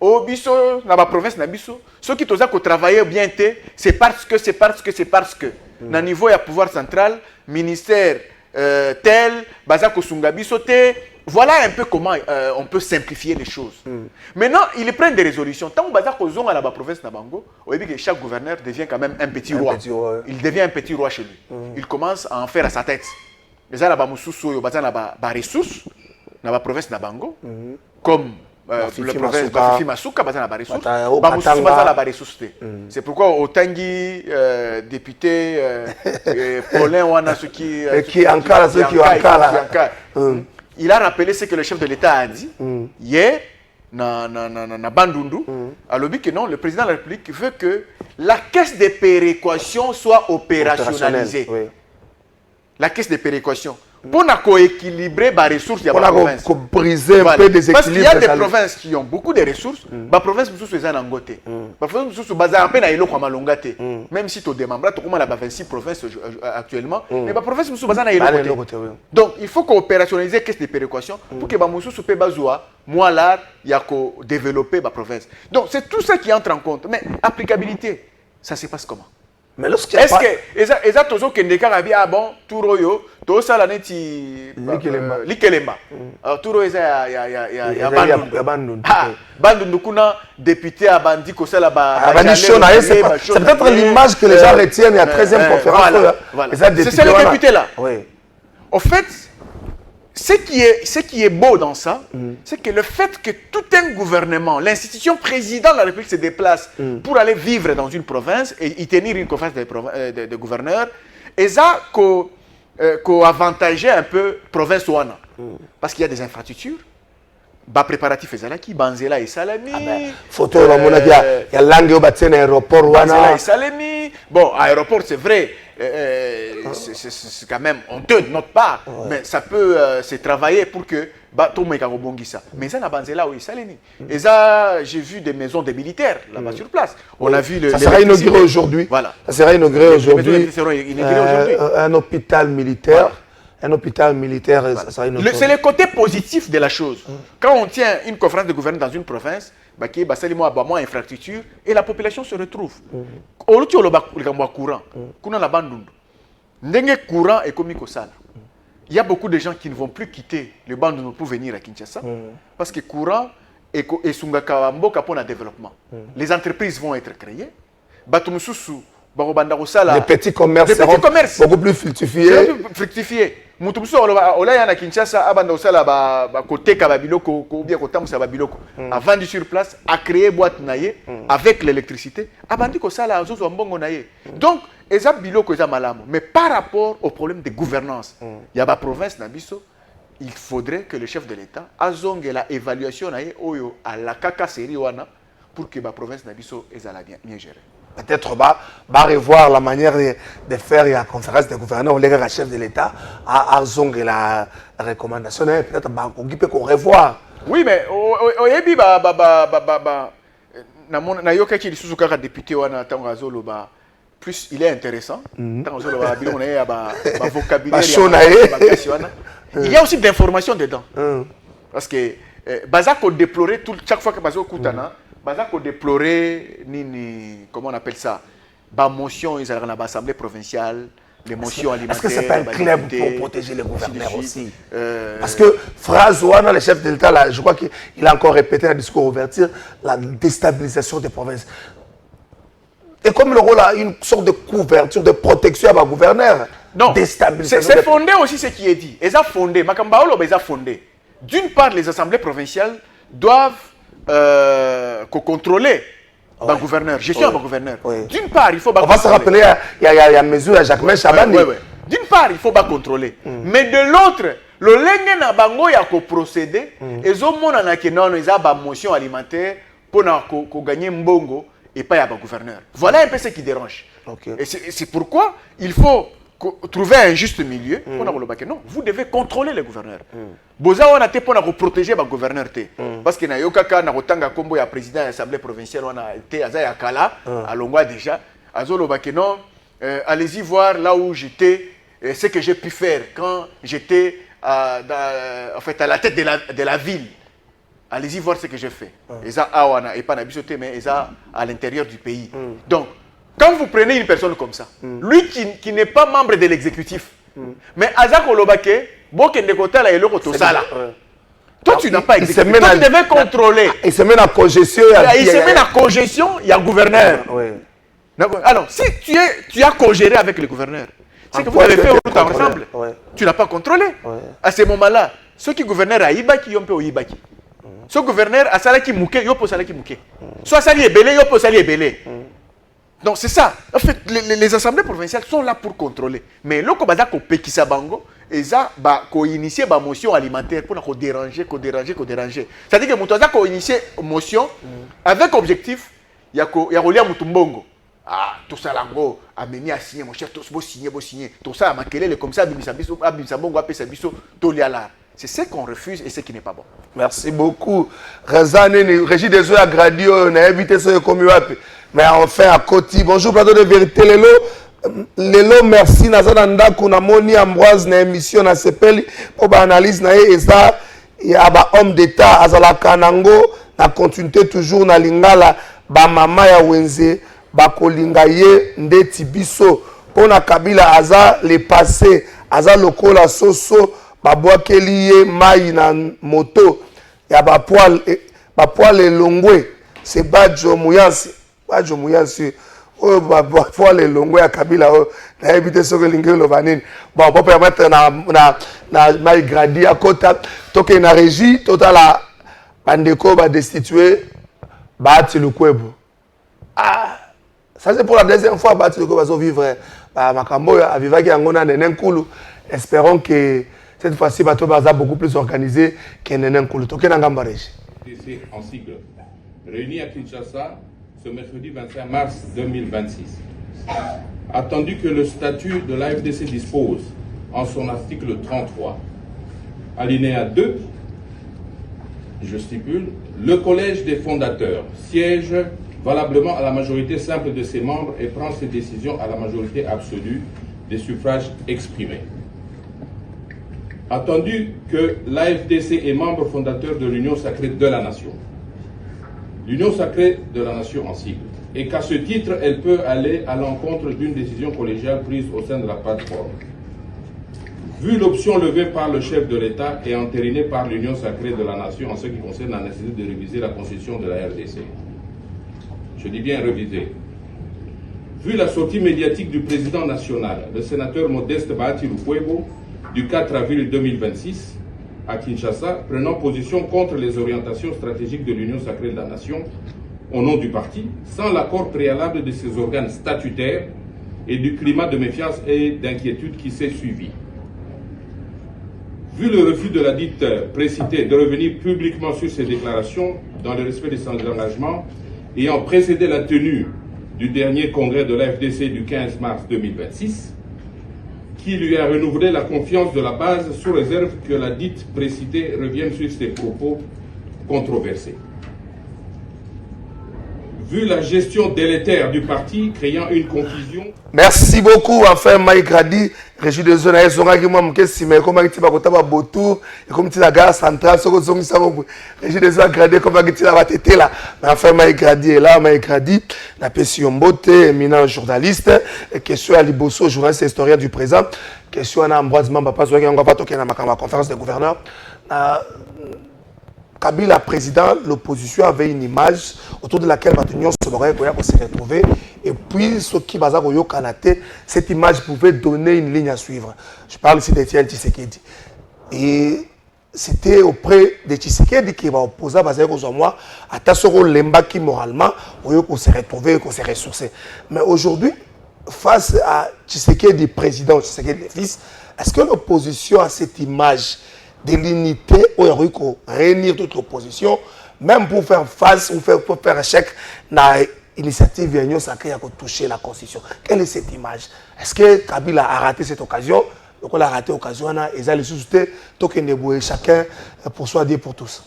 Au biso na ba province na biso, ceux qui toza ko travailler bien c'est parce que na niveau ya pouvoir central, ministère tel bazako sunga biso te. Voilà un peu comment on peut simplifier les choses. Maintenant, ils prennent des résolutions. Tant que Bazako Zong à la province Nabango, on dit que chaque gouverneur devient quand même un petit roi. Il devient un petit roi chez lui. Il commence à en faire à sa tête. Les gens là-bas, Moussoussou, ils ont des ressources dans la province Nabango, comme le province Fifi Masuka baza na ba ressources ba mosusu baza na ba ressources te. C'est pourquoi otangi député Paulin wana ceux qui Ankara ceux qui Ankara il a rappelé ce que le chef de l'État a dit hier na Bandundu a lobby que non, le président de la République veut que la caisse de péréquation soit opérationnalisée. Oui. La caisse de péréquation pour équilibrer les ressources de la province. Pour briser un peu des équilibres. Parce qu'il y a des provinces qui ont beaucoup de ressources, la province est en Angoté. La province est en même si tu démembres, tu as 26 provinces actuellement, mais la province est en Angoté. Donc il faut opérationnaliser la caisse de péréquation pour que les gens puissent développer la province. Donc c'est tout ça qui entre en compte. Mais applicabilité, ça se passe comment? Mais lorsqu'il est-ce que les autres qui ont ah bon, tout royo, tout ça là neti likelemba. Alors tout royo ya Bandundu. Bandundu kuna député a bandi ko ça là bas. C'est peut-être l'image que les gens retiennent à la 13e conférence. C'est les députés là. Oui. En fait, ce qui est beau dans ça, c'est que le fait que tout un gouvernement, l'institution président de la République se déplace pour aller vivre dans une province et y tenir une conférence de gouverneurs, et ça qu'avantager un peu province ouana. Parce qu'il y a des infrastructures, bas préparatifs ezalaki, Banzela et Salami. Photo, il y a langue au bâtiment aéroport ouana. Banzela et Salami. Bon, aéroport c'est vrai. C'est quand même honteux de notre part, mais ça peut se travailler pour que tout le monde rebondisse ça. Mais ça n'a pas là où il s'aligne. Et ça, j'ai vu des maisons des militaires là-bas sur place. On a vu ça sera inauguré aujourd'hui. Voilà. Ça sera inauguré aujourd'hui. Un hôpital militaire. Un hôpital militaire, ça sera inauguré. C'est le côté positif de la chose. Quand on tient une conférence de gouvernement dans une province, moins infrastructure et la population se retrouve. Au courant, courant est comme il y a beaucoup de gens qui ne vont plus quitter le Bandundu pour venir à Kinshasa parce que courant est sungaka mboka pour le développement. Les entreprises vont être créées. Les petits commerces seront beaucoup plus fructifiés. Mutumso ola yana Kinshasa abanda osala ba côté kababiloko ou bien kotamusa babiloko a vendu sur place, a créé boîte naie avec l'électricité, abandi ko sala azozo mbongo naie. Donc eza biloko eza malamu, mais par rapport au problème de gouvernance, il y a ba province na biso, il faudrait que le chef de l'État azonge la évaluation naie oyo à la kaka série wana pour que ba province na biso ezala bien gérée. Peut-être revoir la manière de faire la conférence des gouverneurs, le chef de l'État, à Zong et la recommandation, peut-être qu'on revoir. Oui, mais député plus il est intéressant. Il y a aussi d'informations dedans. Parce que Bazako déplorait chaque fois que Bazako Koutana, Bazako déplorait, comment on appelle ça, la motion, ils allaient dans l'Assemblée provinciale, les motions alimentaires. Est-ce que c'est pas un club pour protéger les gouverneurs aussi Parce que phrase Ouana, le chef de l'État, je crois qu'il a encore répété dans le discours ouverture, la déstabilisation des provinces. Et comme le rôle a une sorte de couverture, de protection à ma gouverneur. Non, c'est fondé aussi ce qui est dit. Ils ont fondé, Makambaolo, ils ont fondé. D'une part, les assemblées provinciales doivent contrôler le gouverneur, gestion du gouverneur. D'une part, il faut... On va se rappeler, il y a une mesure à Jacques Chabani. D'une part, il faut contrôler. Mais de l'autre, le lenge na bango ya ko procéder, ils ont mon anakenon, ils ont une motion alimentaire pour gagner mbongo et pas le gouverneur. Voilà un peu ce qui dérange. Et c'est pourquoi il faut trouver un juste milieu. Non, vous devez contrôler le gouverneur. Boza on a été pour protéger le gouverneur. Parce que na yokaka na rotanga kombo ya président de l'Assemblée provinciale on a été à Kala, à Longwa déjà. Azolo non, allez-y voir là où j'étais, ce que j'ai pu faire quand j'étais en fait à la tête de la ville. Allez-y voir ce que j'ai fait. Et ça, et pas mais ça à l'intérieur du pays. Donc, quand vous prenez une personne comme ça, lui qui n'est pas membre de l'exécutif, mais Azak Olobake, toi tu n'as pas exécutif, toi tu devais contrôler. Il se met en congestion. Il se met en congestion, il y a gouverneur. Alors, si tu as cogéré avec le gouverneur, c'est que vous avez fait route ensemble, tu n'as pas contrôlé. À ce moment-là, ceux qui gouvernaient à Ibaki, ils ont fait au Ibaki. Ce gouverneur a salé qui mouké, yo peut salé qui mouké. Soit sali est belé, yo peut sali est belé. Donc c'est ça. En fait, les assemblées provinciales sont là pour contrôler. Mais le Kobada ko pekisa bango, et ça, ko initier ba motion alimentaire pour ko déranger. C'est-à-dire que mutoza ko initier motion avec objectif, ya rolia mutumbongo. Ah, tout ça lango amené à signer mon chef, tout signer. Tout ça a makelele comme ça bimisa bongo apesa biso toliala. C'est ce qu'on refuse et ce qui n'est pas bon. Merci beaucoup. Régie des eaux à Gradio, on a évité ce comme mais enfin à Koti. Bonjour, plateau de vérité. Lelo, merci. Nazananda Kunamoni Ambroise na émission na sepeli pour analyse na eza ya ba homme d'état azala kanango na continuité toujours na lingala ba mama ya wenze ba kolinga ye ndeti biso pona Kabila aza le passé aza lokola soso babwakeli ye mai na moto ya bapoil elongwe c'est badjo muyansi oyo bapoil elongwe ya Kabila oyo nayebi te soki elingi eloba nini bon po permettre na mai gradi akota toke na régie totala bandeko badestitué baati lukwebo ça c'est pour la deuxième fois baati lukwebo bazovivre makambo oyo avivaki yango na nene nkulu. Espérons que cette fois-ci, Bato Baza beaucoup plus organisé qu'un Nénen Koulouto. Quel est en sigle. Réunis à Kinshasa ce mercredi 25 mars 2026. Attendu que le statut de l'AFDC dispose, en son article 33, alinéa 2, je stipule, le collège des fondateurs siège valablement à la majorité simple de ses membres et prend ses décisions à la majorité absolue des suffrages exprimés. Attendu que l'AFDC est membre fondateur de l'Union sacrée de la nation. L'Union sacrée de la nation en sigle. Et qu'à ce titre, elle peut aller à l'encontre d'une décision collégiale prise au sein de la plateforme. Vu l'option levée par le chef de l'État et entérinée par l'Union sacrée de la nation en ce qui concerne la nécessité de réviser la constitution de la RDC. Je dis bien réviser. Vu la sortie médiatique du président national, le sénateur Modeste Bahati Lukwebo, du 4 avril 2026 à Kinshasa, prenant position contre les orientations stratégiques de l'Union sacrée de la nation au nom du parti, sans l'accord préalable de ses organes statutaires et du climat de méfiance et d'inquiétude qui s'est suivi. Vu le refus de la dite précitée de revenir publiquement sur ses déclarations dans le respect de ses engagements ayant précédé la tenue du dernier congrès de l'AFDC du 15 mars 2026, qui lui a renouvelé la confiance de la base sous réserve que la dite précitée revienne sur ses propos controversés. Vu la gestion délétère du parti, créant une confusion... Merci beaucoup, enfin, Mike Gradi, Régie de Zone, Régie de Zone, Gradi, comme là. Mais enfin, Mike Gradi est là, Mike Gradi, la Pession Mbote, éminent journaliste, question à Liboso, journaliste et historien du présent, question à Ambroise Mamba, pas sûr qu'on va toquer dans ma conférence des gouverneurs. Kabila président, l'opposition avait une image autour de laquelle l'Union se retrouvée. Et puis, ce qui va cette image pouvait donner une ligne à suivre. Je parle ici d'Étienne Tshisekedi. Et c'était auprès de Tshisekedi qui va opposer à moi, à Tassoro Lemba qui moralement, qu'on s'est retrouvé, qu'on s'est ressourcé. Mais aujourd'hui, face à Tshisekedi président, Tshisekedi fils, est-ce que l'opposition a cette image de l'unité où il faut réunir toute l'opposition, même pour faire face ou pour faire échec dans l'initiative de l'Union sacrée pour toucher la Constitution. Quelle est cette image? Est-ce que Kabila a raté cette occasion? Donc on a raté l'occasion, et ça les suscité, donc chacun pour soi dire pour tous.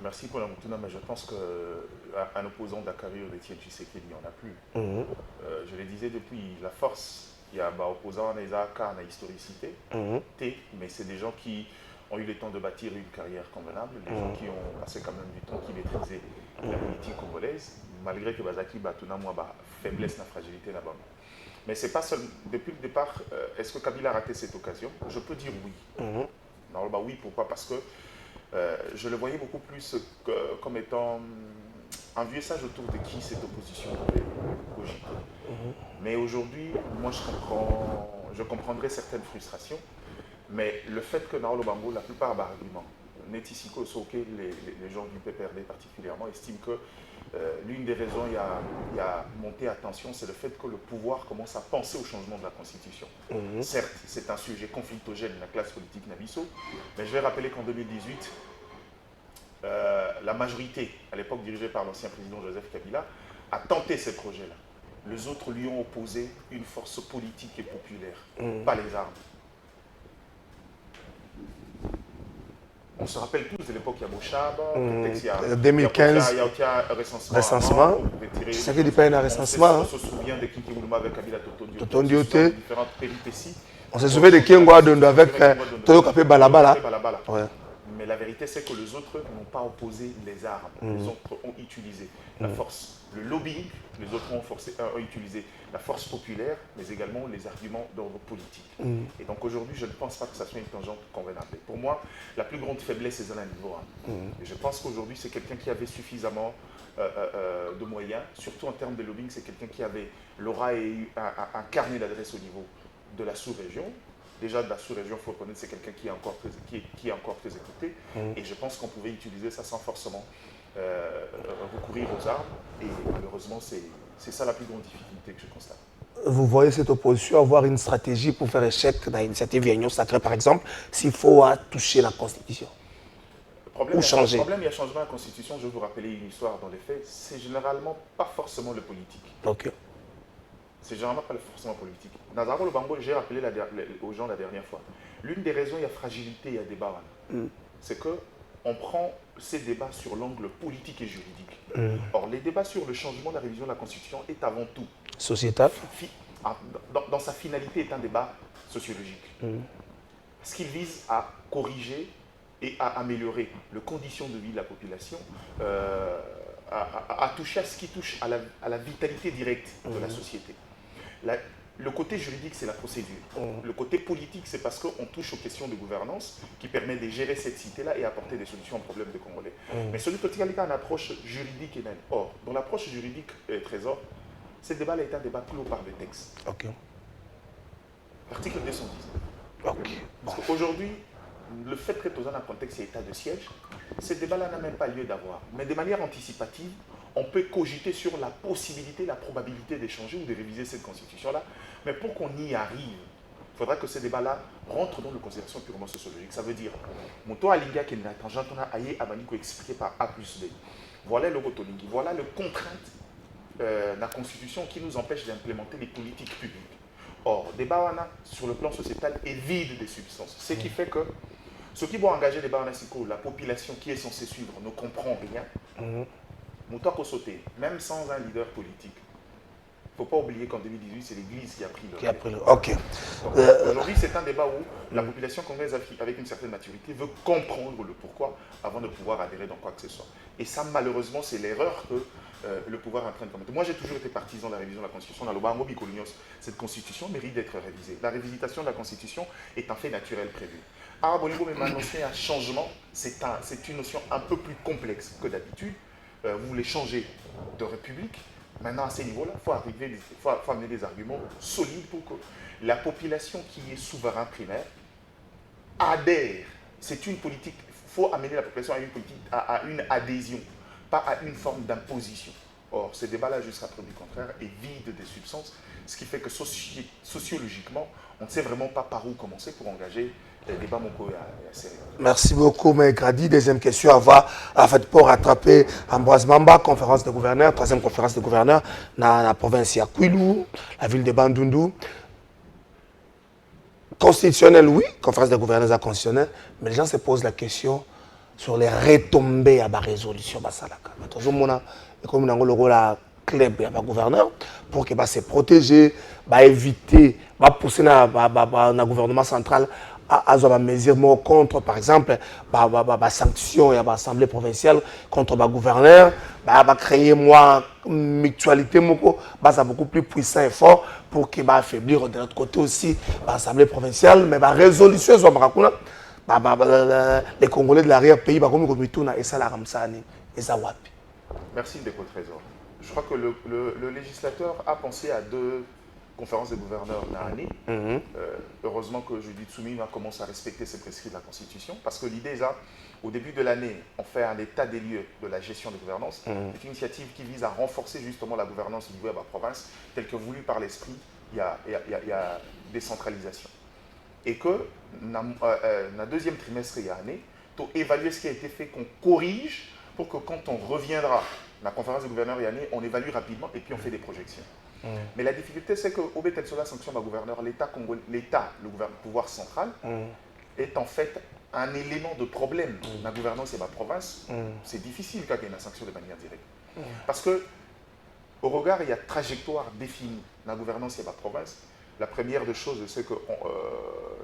Merci pour la moutuna, mais je pense qu'un opposant de la carrière de Étienne Tshisekedi, il n'y en a plus. Je le disais depuis la force, il y a des opposants, des cas, des historicité, mais c'est des gens qui ont eu le temps de bâtir une carrière convenable, des gens qui ont passé quand même du temps, qui maîtrisaient la politique congolaise, malgré que Bazaki Batuna moi faiblesse, la fragilité là-bas. Mais c'est pas seulement depuis le départ. Est-ce que Kabila a raté cette occasion? Je peux dire oui. Non, bah oui, pourquoi? Parce que je le voyais beaucoup plus comme étant un vieux sage autour de qui cette opposition devait cogiter. Mais aujourd'hui, moi je comprendrais certaines frustrations. Mais le fait que dans le Bambo, la plupart des arguments Netisiko Soke, les gens du PPRD particulièrement, estiment que l'une des raisons il y a monté à tension, c'est le fait que le pouvoir commence à penser au changement de la Constitution. Certes, c'est un sujet conflictogène de la classe politique Nabiso, mais je vais rappeler qu'en 2018, la majorité, à l'époque dirigée par l'ancien président Joseph Kabila, a tenté ces projets-là. Les autres lui ont opposé une force politique et populaire, pas les armes. On se rappelle tous de l'époque Yabochaba, 2015, il y a un recensement. C'est ça qui dépend d'un recensement. On se souvient de Kinkiwuluma avec Kabila Totondio, différentes péripéties. On se souvient de Kiengwa Dondo avec Toyo Kapé Balabala. Ouais. Mais la vérité, c'est que les autres n'ont pas opposé les armes. Les autres ont utilisé la force, le lobbying. Les autres ont utilisé la force populaire, mais également les arguments d'ordre politique. Et donc aujourd'hui, je ne pense pas que ça soit une tangente convenable. Pour moi, la plus grande faiblesse, c'est à niveau 1. Et je pense qu'aujourd'hui, c'est quelqu'un qui avait suffisamment de moyens, surtout en termes de lobbying, c'est quelqu'un qui avait l'aura et eu un carnet d'adresse au niveau de la sous-région. Déjà, de la sous-région, il faut reconnaître que c'est quelqu'un qui est encore très écouté. Et je pense qu'on pouvait utiliser ça sans forcément recourir aux armes. Et malheureusement, c'est ça la plus grande difficulté que je constate. Vous voyez cette opposition avoir une stratégie pour faire échec dans l'initiative Union Sacrée, par exemple, s'il faut toucher la Constitution ou changer. Le problème, il y a changement de la Constitution. Je vais vous rappeler une histoire dans les faits. C'est généralement pas forcément le politique. Ok. C'est généralement pas forcément politique. Dans Zaro le Bango, j'ai rappelé aux gens la dernière fois. L'une des raisons, il y a fragilité, il y a débat. C'est qu'on prend ces débats sur l'angle politique et juridique. Or, les débats sur le changement de la révision de la Constitution est avant tout sociétal. Dans sa finalité, est un débat sociologique. Parce qu'il vise à corriger et à améliorer les conditions de vie de la population, à toucher à ce qui touche à la vitalité directe de la société. Le côté juridique, c'est la procédure. Le côté politique, c'est parce qu'on touche aux questions de gouvernance qui permet de gérer cette cité-là et apporter des solutions aux problèmes des Congolais. Mais celui qui a une approche juridique et même. Or, dans l'approche juridique, Trésor, ce débat-là est un débat clos par le texte. Ok. Article 210. Ok. Parce qu'aujourd'hui, le fait que dans un contexte état de siège, ce débat-là n'a même pas lieu d'avoir. Mais de manière anticipative, on peut cogiter sur la possibilité, la probabilité d'échanger ou de réviser cette constitution-là. Mais pour qu'on y arrive, il faudra que ce débat-là rentre dans une considération purement sociologique. Ça veut dire, Moto Alinga qui est la tangente, on a aillé à Maniko expliqué par A plus B. Voilà le Rotolingi, voilà le contrainte de la constitution qui nous empêche d'implémenter les politiques publiques. Or, le débat sur le plan sociétal est vide de substance. Ce qui fait que ceux qui vont engager les débats la population qui est censée suivre ne comprend rien. Moutouako sauté, même sans un leader politique. Il ne faut pas oublier qu'en 2018, c'est l'Église qui a pris le Ok. Aujourd'hui, c'est un débat où la population congolaise, avec une certaine maturité, veut comprendre le pourquoi avant de pouvoir adhérer dans quoi que ce soit. Et ça, malheureusement, c'est l'erreur que le pouvoir est en train de commettre. Moi, j'ai toujours été partisan de la révision de la Constitution. Dans le Bango Bicolonios, cette Constitution mérite d'être révisée. La révisitation de la Constitution est un fait naturel prévu. Araboligo, mais maintenant, c'est un changement, c'est une notion un peu plus complexe que d'habitude. Vous voulez changer de république. Maintenant, à ce niveau-là, il faut amener des arguments solides pour que la population qui est souverain primaire adhère. C'est une politique, il faut amener la population à une adhésion, pas à une forme d'imposition. Or, ce débat-là, jusqu'à preuve du contraire, est vide de substance, ce qui fait que sociologiquement, on ne sait vraiment pas par où commencer pour engager les débats Moko et sérieux. Merci beaucoup, M. Grady. Deuxième question, pour rattraper Ambroise Mamba, conférence de gouverneurs, troisième conférence de gouverneurs dans la province de Kwilu, la ville de Bandundu. Constitutionnel, oui, conférence de gouverneurs constitutionnelle, mais les gens se posent la question sur les retombées à la résolution Basalaka. Comme on a le rôle club et gouverneur pour qu'il se protéger, éviter, pousser le gouvernement central à avoir des mesures contre, par exemple, des sanctions et l'Assemblée provinciale contre le gouverneur, créer une mutualité beaucoup plus puissant et fort pour qu'il affaiblir de l'autre côté aussi l'Assemblée provinciale, mais la résolution, les Congolais de l'arrière-pays, et ça la Ramsani, et ça wapi. Merci, Ndeko Trésor. Je crois que le législateur a pensé à conférence des gouverneurs n'a année. Heureusement que Judith Soumi commence à respecter ces prescrits de la Constitution, parce que l'idée, là, au début de l'année, on fait un état des lieux de la gestion de gouvernance. C'est une initiative qui vise à renforcer justement la gouvernance au niveau de la province, telle que voulue par l'esprit, il y a décentralisation. Et que, dans le deuxième trimestre il y a année, pour évaluer ce qui a été fait, qu'on corrige, pour que quand on reviendra à la conférence des gouverneurs il y a année, on évalue rapidement et puis on fait des projections. Mais la difficulté, c'est qu'au Bétel Sola sanction d'un gouverneur, l'État, le pouvoir central, est en fait un élément de problème dans la gouvernance et la province. C'est difficile quand il y a une sanction de manière directe. Parce que, au regard, il y a une trajectoire définie dans la gouvernance et la province. La première des choses, c'est que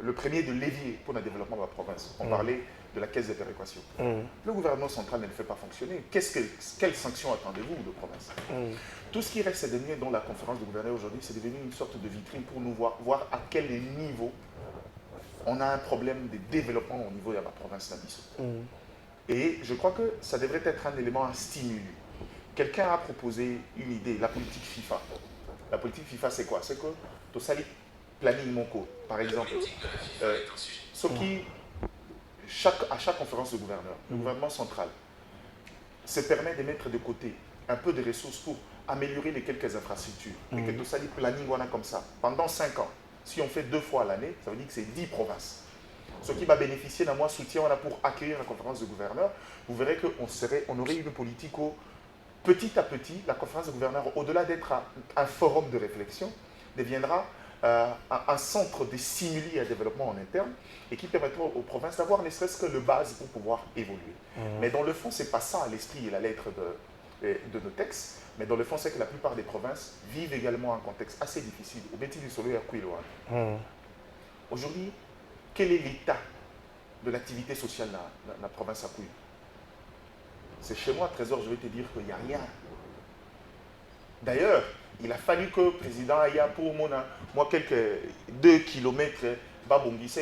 le premier de levier pour le développement de la province, on parlait de la caisse de péréquation. Le gouvernement central ne le fait pas fonctionner. Quelles sanctions attendez-vous de province? Tout ce qui reste est devenu dans la conférence de gouverneurs aujourd'hui, c'est devenu une sorte de vitrine pour nous voir à quel niveau on a un problème de développement au niveau de la province d'Abisso. Et je crois que ça devrait être un élément à stimuler. Quelqu'un a proposé une idée, la politique FIFA. La politique FIFA, c'est quoi? C'est que tu sali planning Monco, par exemple. Ce qui, à chaque conférence de gouverneurs, le gouvernement central se permet de mettre de côté un peu de ressources pour améliorer les quelques infrastructures. Et que tu sali planning comme ça, pendant 5 ans. Si on fait 2 fois l'année, ça veut dire que c'est 10 provinces. Ce qui va bénéficier d'un mois soutien pour accueillir la conférence de gouverneurs, vous verrez qu'on aurait une politique où, petit à petit, la conférence de gouverneurs, au-delà d'être un forum de réflexion, deviendra un centre de stimuli à développement en interne et qui permettra aux provinces d'avoir ne serait-ce que le base pour pouvoir évoluer. Mais dans le fond, ce n'est pas ça l'esprit et la lettre de nos textes. Mais dans le fond, c'est que la plupart des provinces vivent également un contexte assez difficile. Au Béti du Soleil à Kouiloa. Aujourd'hui, quel est l'état de l'activité sociale dans la province à Kouy? C'est chez moi, Trésor, je vais te dire qu'il n'y a rien. D'ailleurs, il a fallu que le président aille pour moi quelques 2 kilomètres, et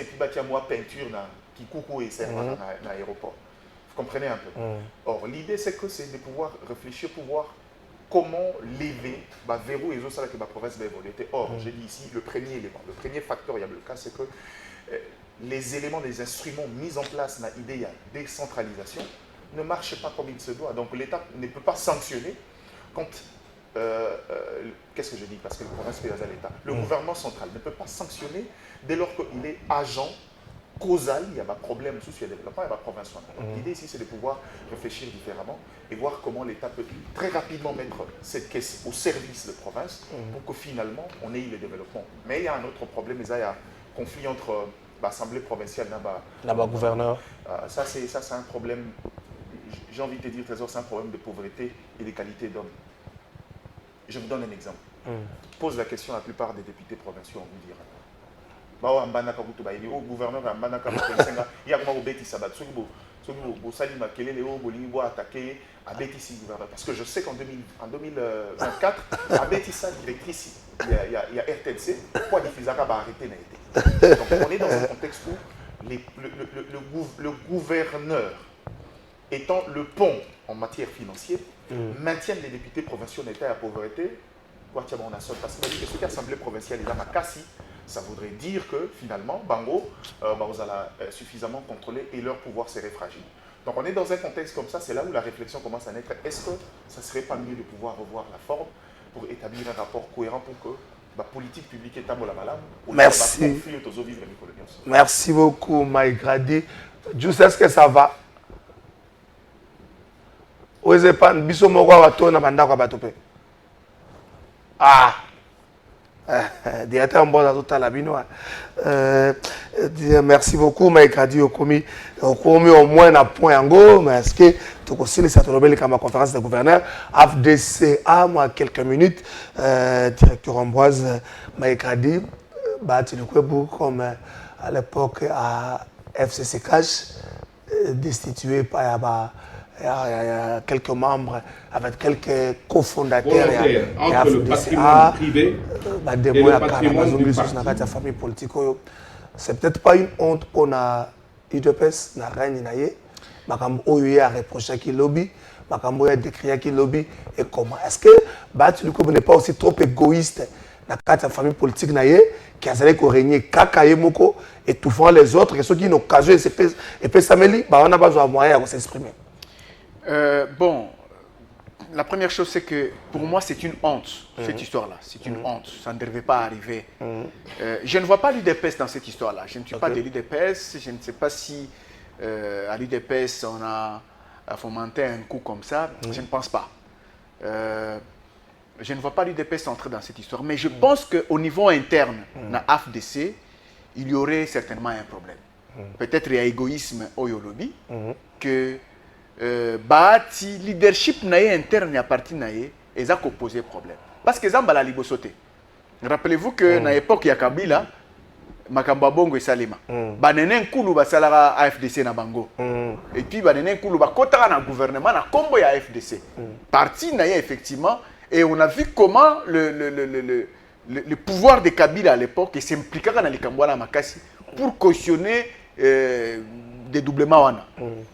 puis moi peinture qui coucou et sert dans l'aéroport. Vous comprenez un peu? Or, l'idée, c'est de pouvoir réfléchir pour voir comment lever verrou et autres que la province va évoluer. Or, j'ai dit ici, le premier élément, le premier facteur, il y a le cas, c'est que les éléments, les instruments mis en place dans l'idée de décentralisation ne marchent pas comme il se doit. Donc, l'État ne peut pas sanctionner quand... qu'est-ce que je dis? Parce que le province fait à l'État. Le gouvernement central ne peut pas sanctionner dès lors qu'il est agent causal, il y a un problème sous le développement, il y a un province. L'idée ici, c'est de pouvoir réfléchir différemment et voir comment l'État peut très rapidement mettre cette caisse au service de province pour que finalement, on ait le développement. Mais il y a un autre problème, il y a un conflit entre l'Assemblée provinciale et le gouverneur. Ça, c'est un problème, j'ai envie de te dire, Trésor, c'est un problème de pauvreté et de qualité d'homme. Je vous donne un exemple. Pose la question à la plupart des députés provinciaux, on vous dira. Au gouverneur, parce que je sais qu'en 2024, à Bétissa, directrice, il y a RTNC, pourquoi les Fizara va arrêter n'a été. Donc on est dans un contexte où le gouverneur, étant le pont en matière financière, maintiennent les députés provinciaux en état à pauvreté. Parce que ce qui est l'Assemblée provinciale est dans la cassie, ça voudrait dire que finalement, Bango, vous allez suffisamment contrôler et leur pouvoir serait fragile. Donc on est dans un contexte comme ça, c'est là où la réflexion commence à naître. Est-ce que ça ne serait pas mieux de pouvoir revoir la forme pour établir un rapport cohérent pour que la politique publique est à Malam? Merci. Merci beaucoup, Mike Grady. Juste, est-ce que ça va? Ah, directeur bon dans toute la binois. Merci beaucoup, Mike Grady. Au moins un point en go, mais est-ce que tu continues cette nouvelle comme conférence de gouverneurs AFDCA, moi quelques minutes, directeur Ambroise Mike Grady, tu le connais comme à l'époque à FCC Cash, destitué par il y a quelques membres, avec quelques cofondateurs. Entre le patrimoine privé et le patrimoine du parti. C'est peut-être pas une honte qu'on a UDPS n'a rien naïe. Il a reproché qu'il lobby, il a décrit qu'il lobby. Et comment? Est-ce que tu n'est pas aussi trop égoïste la carte famille politique qui a régner kaka yemoko étouffant les autres et ceux qui ont occasion et puis Saméli on a besoin de moyens de s'exprimer. Bon, la première chose c'est que pour moi c'est une honte cette histoire là, c'est une honte, ça ne devait pas arriver. Je ne vois pas l'UDPS dans cette histoire là, je ne suis pas de l'UDPS, je ne sais pas si à l'UDPS on a fomenté un coup comme ça, je ne pense pas. Je ne vois pas l'UDPS entrer dans cette histoire, mais je pense qu'au niveau interne, dans l'AFDC, il y aurait certainement un problème. Peut-être il y a égoïsme au lobby, que le leadership interne à partir naïe, ils ont posé problème. Parce qu'ils ont la libosoté. Rappelez-vous que dans l'époque il y a Kabila, Makamba Bongo et Salema. Banenen Koulou basalara AFDC na bango. Et puis Banenen Koulou bakota na gouvernement na combo ya AFDC. Parti naïe effectivement. Et on a vu comment le pouvoir de Kabila à l'époque s'impliquait dans les Kambouana Makassi pour cautionner dédoublement.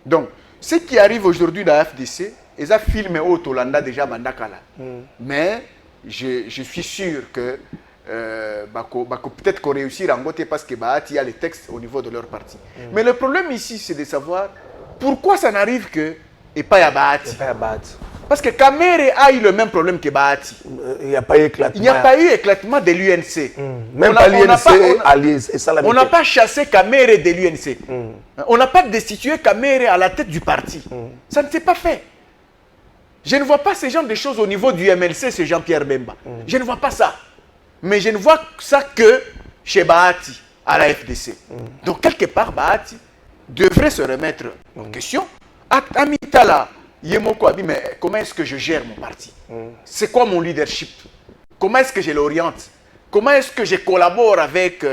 Donc, ce qui arrive aujourd'hui dans la FDC, ils ont filmé au Tolanda déjà Bandakala. Mais je suis sûr que peut-être qu'on réussira à voter parce qu'il y a les textes au niveau de leur parti. Mais le problème ici, c'est de savoir pourquoi ça n'arrive que et pas à Bahati. Parce que Kamere a eu le même problème que Bahati. Il n'y a pas eu éclatement. Il n'y a pas eu éclatement de l'UNC. Même pas l'UNC. On n'a pas chassé Kamere de l'UNC. On n'a pas destitué Kamere à la tête du parti. Ça ne s'est pas fait. Je ne vois pas ce genre de choses au niveau du MLC, c'est Jean-Pierre Bemba. Je ne vois pas ça. Mais je ne vois ça que chez Bahati, à la FDC. Donc quelque part, Bahati devrait se remettre en question. Amitala, Yemoko a dit, mais comment est-ce que je gère mon parti? C'est quoi mon leadership? Comment est-ce que je l'oriente? Comment est-ce que je collabore avec,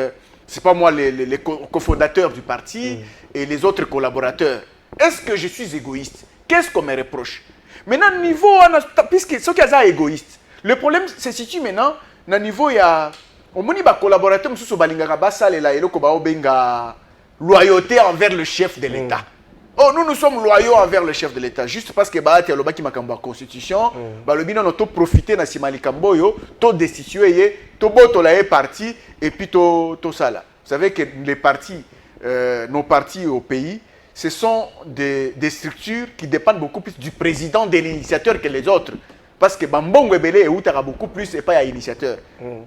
c'est pas moi, les cofondateurs du parti et les autres collaborateurs? Est-ce que je suis égoïste? Qu'est-ce qu'on me reproche? Maintenant, niveau, puisque ceux qui sont égoïstes, le problème se situe maintenant, au niveau, il y a, au moins, les collaborateurs, loyauté envers le chef de l'État. Oh, nous sommes loyaux envers le chef de l'État. Juste parce que Bahati a le baki makamba constitution, le bino n'a pas profité na simali kamboyo, to destitué, to boto la parti et puis to sala. Vous savez que les partis, nos partis au pays, ce sont des structures qui dépendent beaucoup plus du président, de l'initiateur que les autres. Parce que Bambongo Ebele est beaucoup plus et pas à initiateur.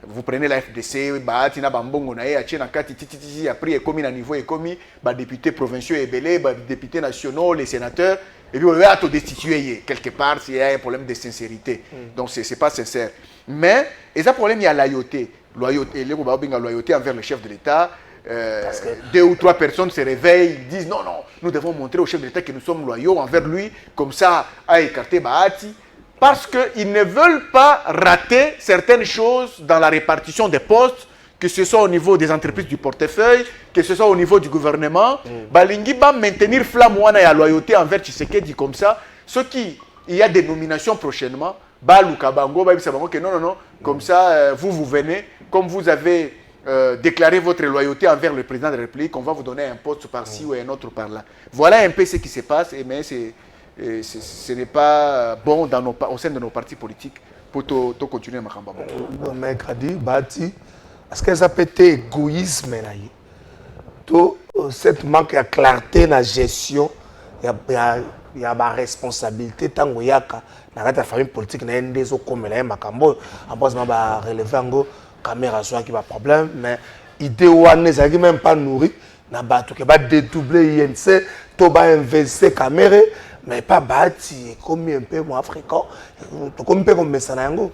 Vous prenez la FDC, Bahati na Bambongo na Achena Kati Titi après est commis à niveau est commis, députés provinciaux Ebele, députés nationaux, les sénateurs, et puis on va être destitué quelque part s'il y a un problème de sincérité. Donc c'est pas sincère. Mais il y a un problème, il y a loyauté. Loyauté envers le chef de l'État. 2 ou 3 personnes se réveillent, ils disent non, nous devons montrer au chef de l'État que nous sommes loyaux envers lui, comme ça à écarter Bahati. Parce qu'ils ne veulent pas rater certaines choses dans la répartition des postes, que ce soit au niveau des entreprises du portefeuille, que ce soit au niveau du gouvernement. Balingi va maintenir flamme et la loyauté envers Tshisekedi comme ça. Ce qui, il y a des nominations prochainement. Baluka Bango, que non, comme ça, vous venez, comme vous avez déclaré votre loyauté envers le président de la République, on va vous donner un poste par-ci ou un autre par-là. Voilà un peu ce qui se passe, mais ce n'est pas bon au sein de nos partis politiques pour continuer à faire. Mais Kadi, Bahati, est-ce que ça peut être égoïsme? Cette manque de clarté dans la gestion, il y a ma responsabilité tant qu'il y a la famille politique, il y a des gens comme les Makambo, en plus, on va relever un caméra soit qui va problème, mais l'idée n'est même pas nourrie. On va dédoubler l'INC, on va investir caméra. Mais pas Bahati, comme un peu moins africain, comme un peu comme Messanango.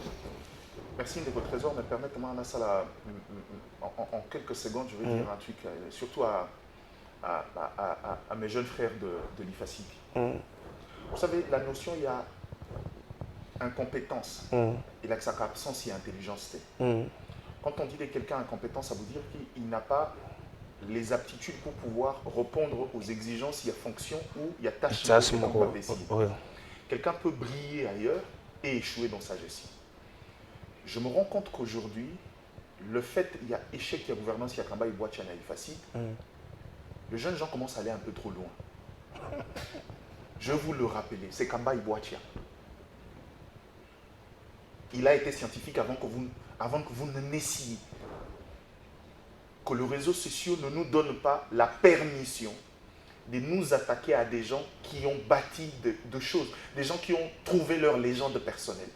Merci de votre trésor, mais permettez-moi, en quelques secondes, je vais dire un truc, surtout à mes jeunes frères de l'IFACIP. Vous savez, la notion, il y a incompétence, et là, que ça absence, il y a intelligence. Quand on dit que quelqu'un a incompétence, ça veut dire qu'il n'a pas les aptitudes pour pouvoir répondre aux exigences, il y a fonction ou il y a tâche. Quelqu'un peut briller ailleurs et échouer dans sa gestion. Je me rends compte qu'aujourd'hui, le fait qu'il y a échec, il y a gouvernance, il y a Kamba, il y a Tchana, il facile, les jeunes gens commencent à aller un peu trop loin. Je vous le rappelle, c'est Kamba Ibouachia. Il a été scientifique avant que vous ne naissiez, que les réseaux sociaux ne nous donnent pas la permission de nous attaquer à des gens qui ont bâti de choses, des gens qui ont trouvé leur légende personnelle.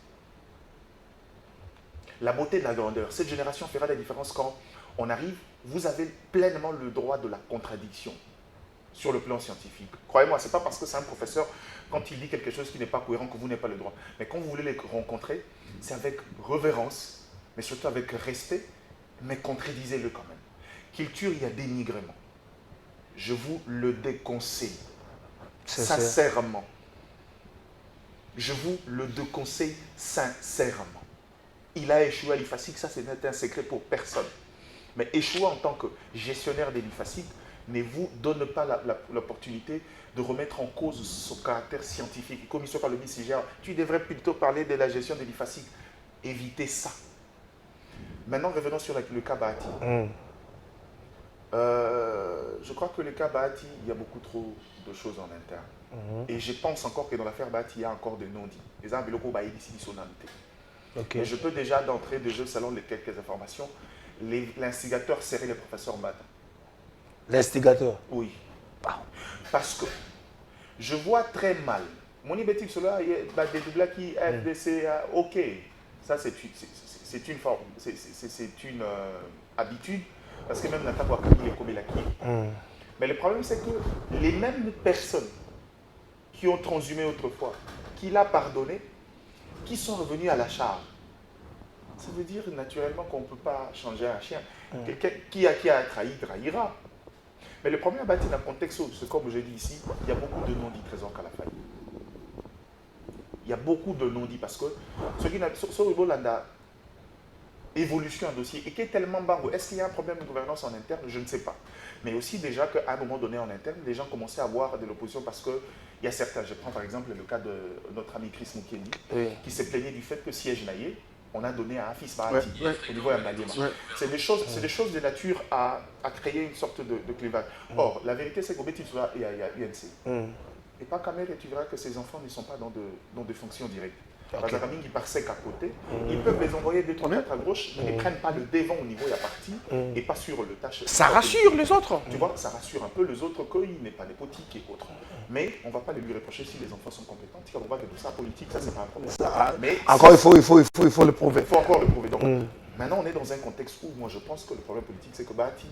La beauté de la grandeur. Cette génération fera la différence quand on arrive. Vous avez pleinement le droit de la contradiction sur le plan scientifique. Croyez-moi, ce n'est pas parce que c'est un professeur, quand il dit quelque chose qui n'est pas cohérent, que vous n'avez pas le droit. Mais quand vous voulez les rencontrer, c'est avec révérence, mais surtout avec respect, mais contredisez-le quand même. Culture, il y a dénigrement. Je vous le déconseille. Sincèrement. Je vous le déconseille sincèrement. Il a échoué à l'IFASIC, ça c'est un secret pour personne. Mais échouer en tant que gestionnaire de l'IFASIC ne vous donne pas l'opportunité de remettre en cause son caractère scientifique. Comme il se parle de BCGR, tu devrais plutôt parler de la gestion de l'IFASIC. Évitez ça. Maintenant, revenons sur le cas Bahati. Je crois que le cas Bahati, il y a beaucoup trop de choses en interne. Et je pense encore que dans l'affaire Bahati, il y a encore des non-dits. Les gens ont ici dissonantes. Mais je peux déjà d'entrée de jeu, selon les quelques informations, l'instigateur serait le professeur Mad. L'instigateur? Oui. Parce que je vois très mal. Mon ibétique, cela, il y a des doublats qui FDC, ok. Ça, c'est une forme, c'est une habitude. Parce que même Nata Wakami est comme il a qui. Mais le problème, c'est que les mêmes personnes qui ont transhumé autrefois, qui l'a pardonné, qui sont revenus à la charge. Ça veut dire naturellement qu'on ne peut pas changer un chien. Qui a trahi, trahira. Mais le problème bâti dans le contexte, c'est comme je dis ici, il y a beaucoup de non-dits trésors qu'à la fin. Il y a beaucoup de non-dits parce que ce qui n'a pas évolution en dossier et qui est tellement barreau. Est-ce qu'il y a un problème de gouvernance en interne? Je ne sais pas. Mais aussi déjà qu'à un moment donné en interne, les gens commençaient à avoir de l'opposition parce qu'il y a certains, je prends par exemple le cas de notre ami Chris Mukeni, qui se plaignait du fait que siège naïe, on a donné à Afis Bahati au niveau Yambalima. C'est des choses de nature à créer une sorte de clivage. Or, la vérité c'est qu'au Bétis, il y a UNC. Et pas Camer, et tu verras que ces enfants ne sont pas dans des fonctions directes. Parce qu'ils par sec à côté, ils peuvent les envoyer 2-3 mètres à gauche, mais ils ne prennent pas le devant au niveau de la partie et pas sur le tâche. Ça rassure les autres. Tu vois, ça rassure un peu les autres qu'il n'est pas népotique et autres. Mais on ne va pas lui reprocher si les enfants sont compétents. On va que tout ça politique, ça c'est pas un problème. Mais encore il faut le prouver. Il faut encore le prouver. Donc, maintenant on est dans un contexte où moi je pense que le problème politique c'est que Bahati,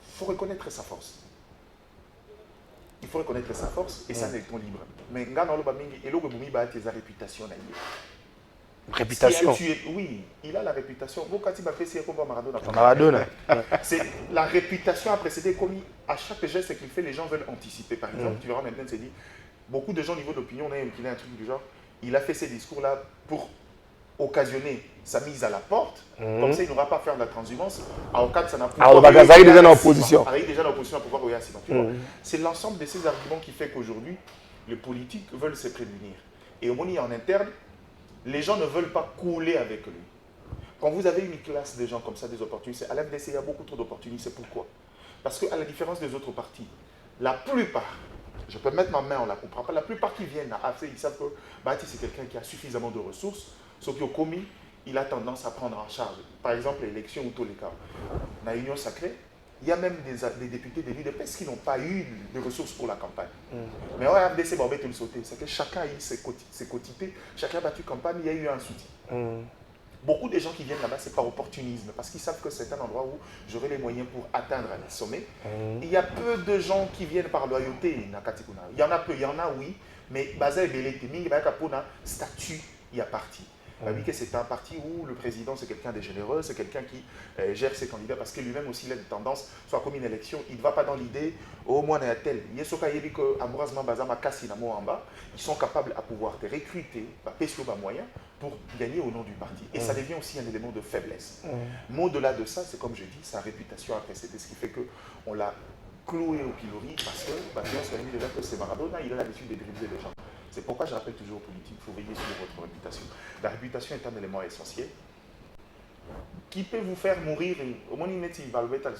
il faut reconnaître sa force. Il faut reconnaître sa force et ça n'est ton libre. Mais Ngana Lobamingi, et Loboumi Bahati, sa réputation. Réputation? Oui, il a la réputation. Bokati Bapé, c'est comme Maradona. Maradona. La réputation a précédé comme à chaque geste qu'il fait, les gens veulent anticiper. Par exemple, tu verras maintenant, c'est dit, beaucoup de gens au niveau d'opinion, on a qu'il a un truc du genre, il a fait ces discours-là pour occasionner sa mise à la porte, comme ça il n'aura pas à faire de la transhumance. À Okad, ça n'a pas. Alors, il est déjà en opposition. Il est déjà en opposition à pouvoir regarder c'est l'ensemble de ces arguments qui fait qu'aujourd'hui, les politiques veulent se prémunir. Et au moins, en interne, les gens ne veulent pas couler avec lui. Quand vous avez une classe de gens comme ça, des opportunistes, à l'FDC, il y a beaucoup trop d'opportunistes. Pourquoi? Parce qu'à la différence des autres partis, la plupart, je peux mettre ma main, on ne la comprend pas, la plupart qui viennent à AFC, ils savent que Bahati, c'est quelqu'un qui a suffisamment de ressources, sauf qu'au commis, il a tendance à prendre en charge. Par exemple, l'élection ou tous les cas. Dans l'Union sacrée, il y a même des députés de l'UDPS qui n'ont pas eu de ressources pour la campagne. Mais au RDC, c'est que chacun a eu ses quotités, chacun a battu campagne, il y a eu un soutien. Beaucoup de gens qui viennent là-bas, c'est par opportunisme, parce qu'ils savent que c'est un endroit où j'aurai les moyens pour atteindre un sommet. Il y a peu de gens qui viennent par loyauté. Il y en a peu, il y en a oui, mais basé sur statut, il y a parti. Oui, que c'est un parti où le président c'est quelqu'un de généreux, c'est quelqu'un qui gère ses candidats parce que lui-même aussi il a une tendance, soit comme une élection, il ne va pas dans l'idée, oh moi on tel. Il y a ce cas que Ambroisement Bazama Kassinamo en bas, ils sont capables à pouvoir te recruter, moyen pour gagner au nom du parti. Et ça devient aussi un élément de faiblesse. Mais au-delà de ça, c'est comme je dis, sa réputation a précédé, ce qui fait qu'on l'a cloué au pilori parce que c'est Maradona, il a l'habitude de dribbler les gens. C'est pourquoi je rappelle toujours aux politiques, il faut veiller sur votre réputation. La réputation est un élément essentiel qui peut vous faire mourir. Au moins, il va le mettre à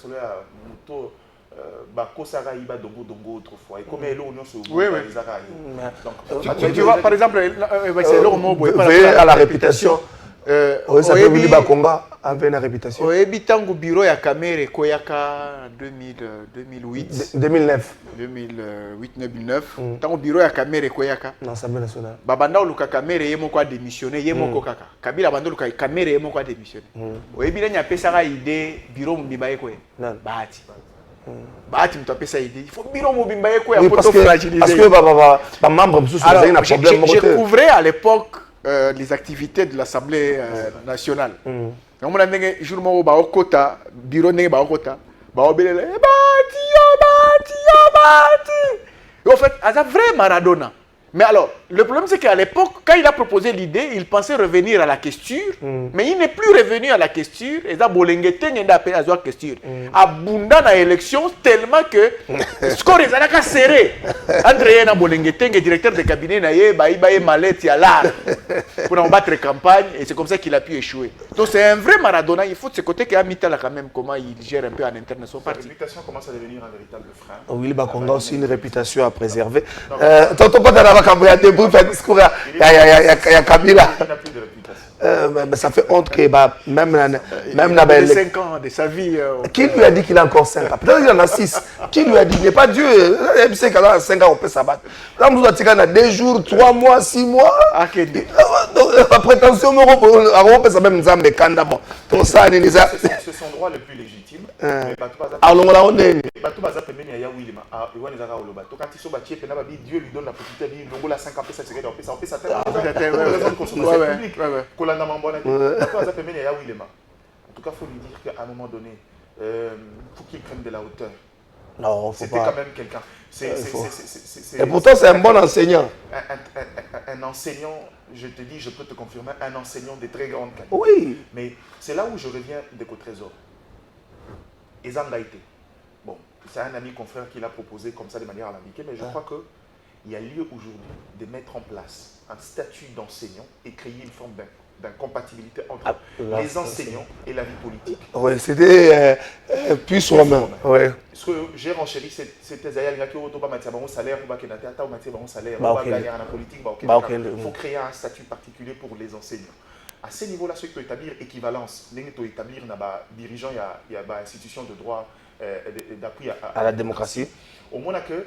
Kosara Iba Dongo Dongo autrefois. Et comme elle est sur tu vois, par exemple, c'est leur mot. Veillez à la réputation. Oui, ça peut venir Bakonga avec une réputation. Oui, Bitango bureau ya Kamere Koyaka 2008. 2009. 2008-2009. Tango bureau ya Kamere Koyaka. Non, Assemblée nationale. Babanda Luka Kamere yemo kwa démissionné, yemo kokaka. Kabila Bando Luka Kamere yemo kwa démissionné. Oui, bien nya pesaka idée bureau mbimba yekwe. Bahati. Bahati mtu apesa idée. Il faut bureau mbimba yekwe ya poto fragiliser. Parce que ba membre msous ça un problème. J'ai couvert à l'époque les activités de l'Assemblée nationale. On a un jour où on a bureau de Baokota, en fait, c'est un vrai Maradona. Mais alors, le problème c'est qu'à l'époque, quand il a proposé l'idée, il pensait revenir à la questure, mais il n'est plus revenu à la questure, et ça, Bolengete n'a pas à la questure. Abondant à l'élection, tellement que le score est serré. André na Bolengete, directeur de cabinet, il mallette là pour battre campagne, et c'est comme ça qu'il a pu échouer. Donc c'est un vrai Maradona. Il faut de ce côté qu'il y a Mitala quand même, comment il gère un peu en interne son parti. La réputation commence à devenir un véritable frein. Oui, Bakonga aussi une réputation à préserver. Quand il y a des bruits, il y a Kabila. Mais ça fait honte que même dans 5 ans de sa vie. Qui lui a dit qu'il a encore 5 ans? Peut-être qu'il en a 6. Qui lui a dit? Il n'est pas Dieu. Il sait qu'il a 5 ans, on peut s'abattre. Là, on doit tirer 2 jours, 3 mois, 6 mois. La prétention, on peut même nous amener Kanda. C'est son droit le plus légitime. Dieu lui donne la possibilité de dire la 5 ans, ça serait ça. En tout cas, il faut lui dire qu'à un moment donné, il faut qu'il prenne de la hauteur. Non, c'était quand même quelqu'un. Et pourtant, c'est un bon enseignant. Un enseignant, je te dis, je peux te confirmer, un enseignant de très grande qualité. Oui. Mais c'est là où je reviens d'Éco Trésor. Ezangaïté. Bon, c'est un ami confrère qui l'a proposé comme ça de manière alambiquée, mais je crois qu'il y a lieu aujourd'hui de mettre en place un statut d'enseignant et créer une forme d'incompatibilité entre les enseignants et la vie politique. Oui, c'était plus romain. Ouais. Ce que j'ai renchéri, c'était Zaya Lingaki Otoba Matiabon salaire ou Bakenate, Ata ou Matiabon salaire, ou Bagaya en politique, il faut créer un statut particulier pour les enseignants. À ce niveau-là, ce qui peut établir équivalence, il faut établir dirigeant, il y a une institution de droit d'appui à la démocratie. Au moins que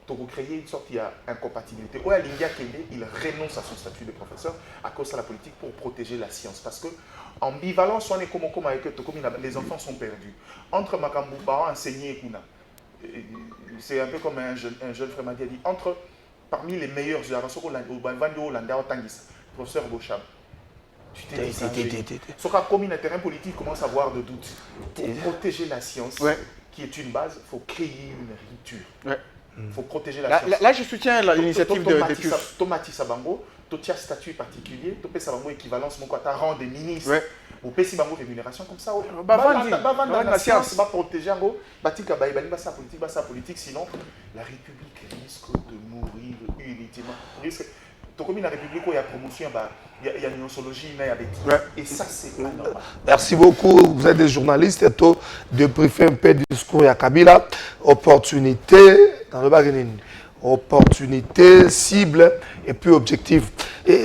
pour créer une sorte d'incompatibilité. Ou à l'India il renonce à son statut de professeur à cause de la politique pour protéger la science. Parce que ambivalence, les enfants sont perdus. Entre Makambouba, enseigner et Kuna, c'est un peu comme un jeune frère m'a dit, parmi les meilleurs générations, professeur Bocham. Tu t'es dit, sauf qu'à comme un terrain politique commence à avoir de doutes. Pour protéger la science, qui est une base, il faut créer une rupture. Il faut protéger la science. Là, je soutiens l'initiative de TUF. Tomati Sabango, tu as statut particulier, tu as Sabango équivalence, tu as rang de ministre, ou tu as rémunération comme ça. La science va protéger, sa politique, sinon la République risque de mourir inutilement. Comme la République, il y a promotion, il y a une nosologie, il y a des... Et ça, c'est pas normal. Merci beaucoup. Vous êtes des journalistes. Et tout, de briefer un peu du discours à Kabila. Opportunité, dans le bargain, opportunité, cible et puis objectif. Et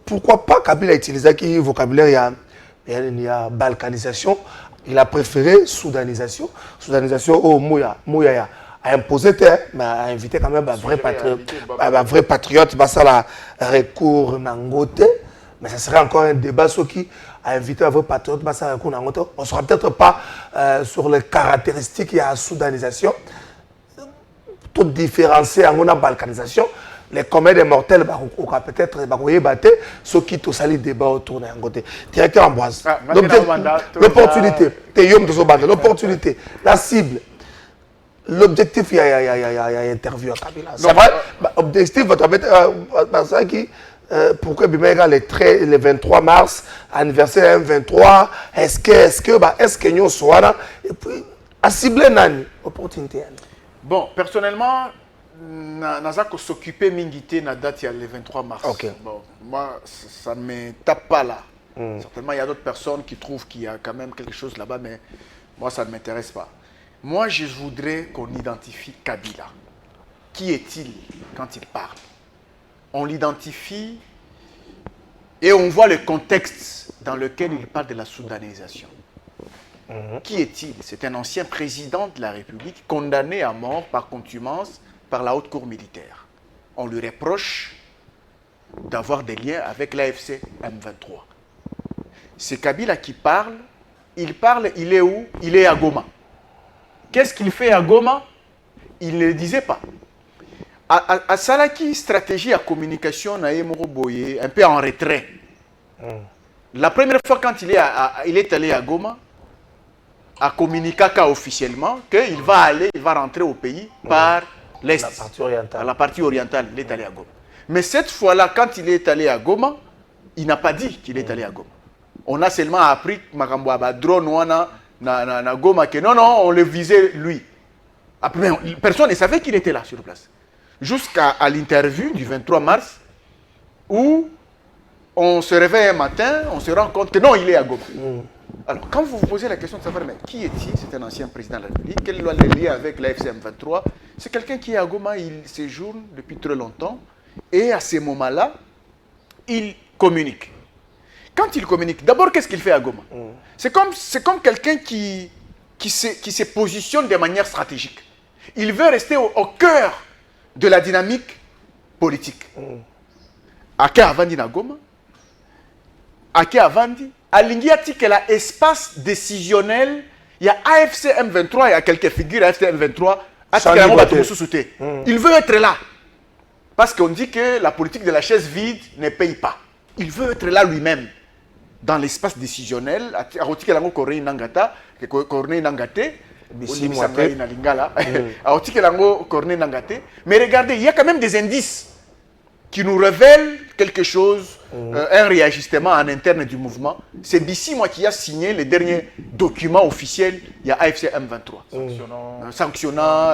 pourquoi pas Kabila utiliser qui vocabulaire, il y a balkanisation. Il a préféré soudanisation. Soudanisation, Mouya. A imposé, mais a invité quand même un vrai patriote, ça la recours Nangote, mais ça serait encore un débat sur qui a invité un vrai patriote, ça recours Nangote. On ne sera peut-être pas sur les caractéristiques il y a la soudanisation, tout différencier en une balkanisation. Les communs des mortels, peut-être, ceux qui tout sali débat autour de Nangote. Directeur Ambroise, l'opportunité, l'opportunité, la cible. L'objectif, il y a interview à Kabila. C'est vrai, l'objectif, pourquoi le 23 mars, anniversaire 23, est-ce que nous sommes et puis, à cibler une opportunité. Bon, personnellement, je suis s'occuper de la date le 23 mars. Okay. Bon, moi, ça ne me tape pas là. Certainement, il y a d'autres personnes qui trouvent qu'il y a quand même quelque chose là-bas, mais moi, ça ne m'intéresse pas. Moi, je voudrais qu'on identifie Kabila. Qui est-il quand il parle? On l'identifie et on voit le contexte dans lequel il parle de la soudanisation. Qui est-il? C'est un ancien président de la République condamné à mort par contumace par la haute cour militaire. On lui reproche d'avoir des liens avec l'AFC M23. C'est Kabila qui parle. Il parle, il est où? Il est à Goma. Qu'est-ce qu'il fait à Goma? Il ne le disait pas. À Salaki, stratégie à communication, un peu en retrait. La première fois quand il est allé à Goma, à Communicaka officiellement, qu'il va aller, il va rentrer au pays par l'Est. La partie orientale, il est allé à Goma. Mais cette fois-là, quand il est allé à Goma, il n'a pas dit qu'il est allé à Goma. On a seulement appris que drone na Goma, que non, on le visait lui. Après, personne ne savait qu'il était là sur place. Jusqu'à l'interview du 23 mars, où on se réveille un matin, on se rend compte que non, il est à Goma. Alors, quand vous vous posez la question de savoir, mais qui est-il? C'est un ancien président de la République. Quel est le lien avec la FCM 23? C'est quelqu'un qui est à Goma, il séjourne depuis très longtemps. Et à ces moments-là, il communique. Quand il communique, d'abord, qu'est-ce qu'il fait à Goma? C'est comme quelqu'un qui se positionne de manière stratégique. Il veut rester au cœur de la dynamique politique. Ake avandi na Goma, Ake avandi, alingiati que la espace décisionnel, il y a AFC M23, il y a quelques figures AFC M23, il veut être là. Parce qu'on dit que la politique de la chaise vide ne paye pas. Il veut être là lui-même, dans l'espace décisionnel. Mais regardez, il y a quand même des indices qui nous révèlent quelque chose, un réajustement en interne du mouvement. C'est Bissi, moi, qui a signé les derniers documents officiels, il y a AFC M23. Sanctionnant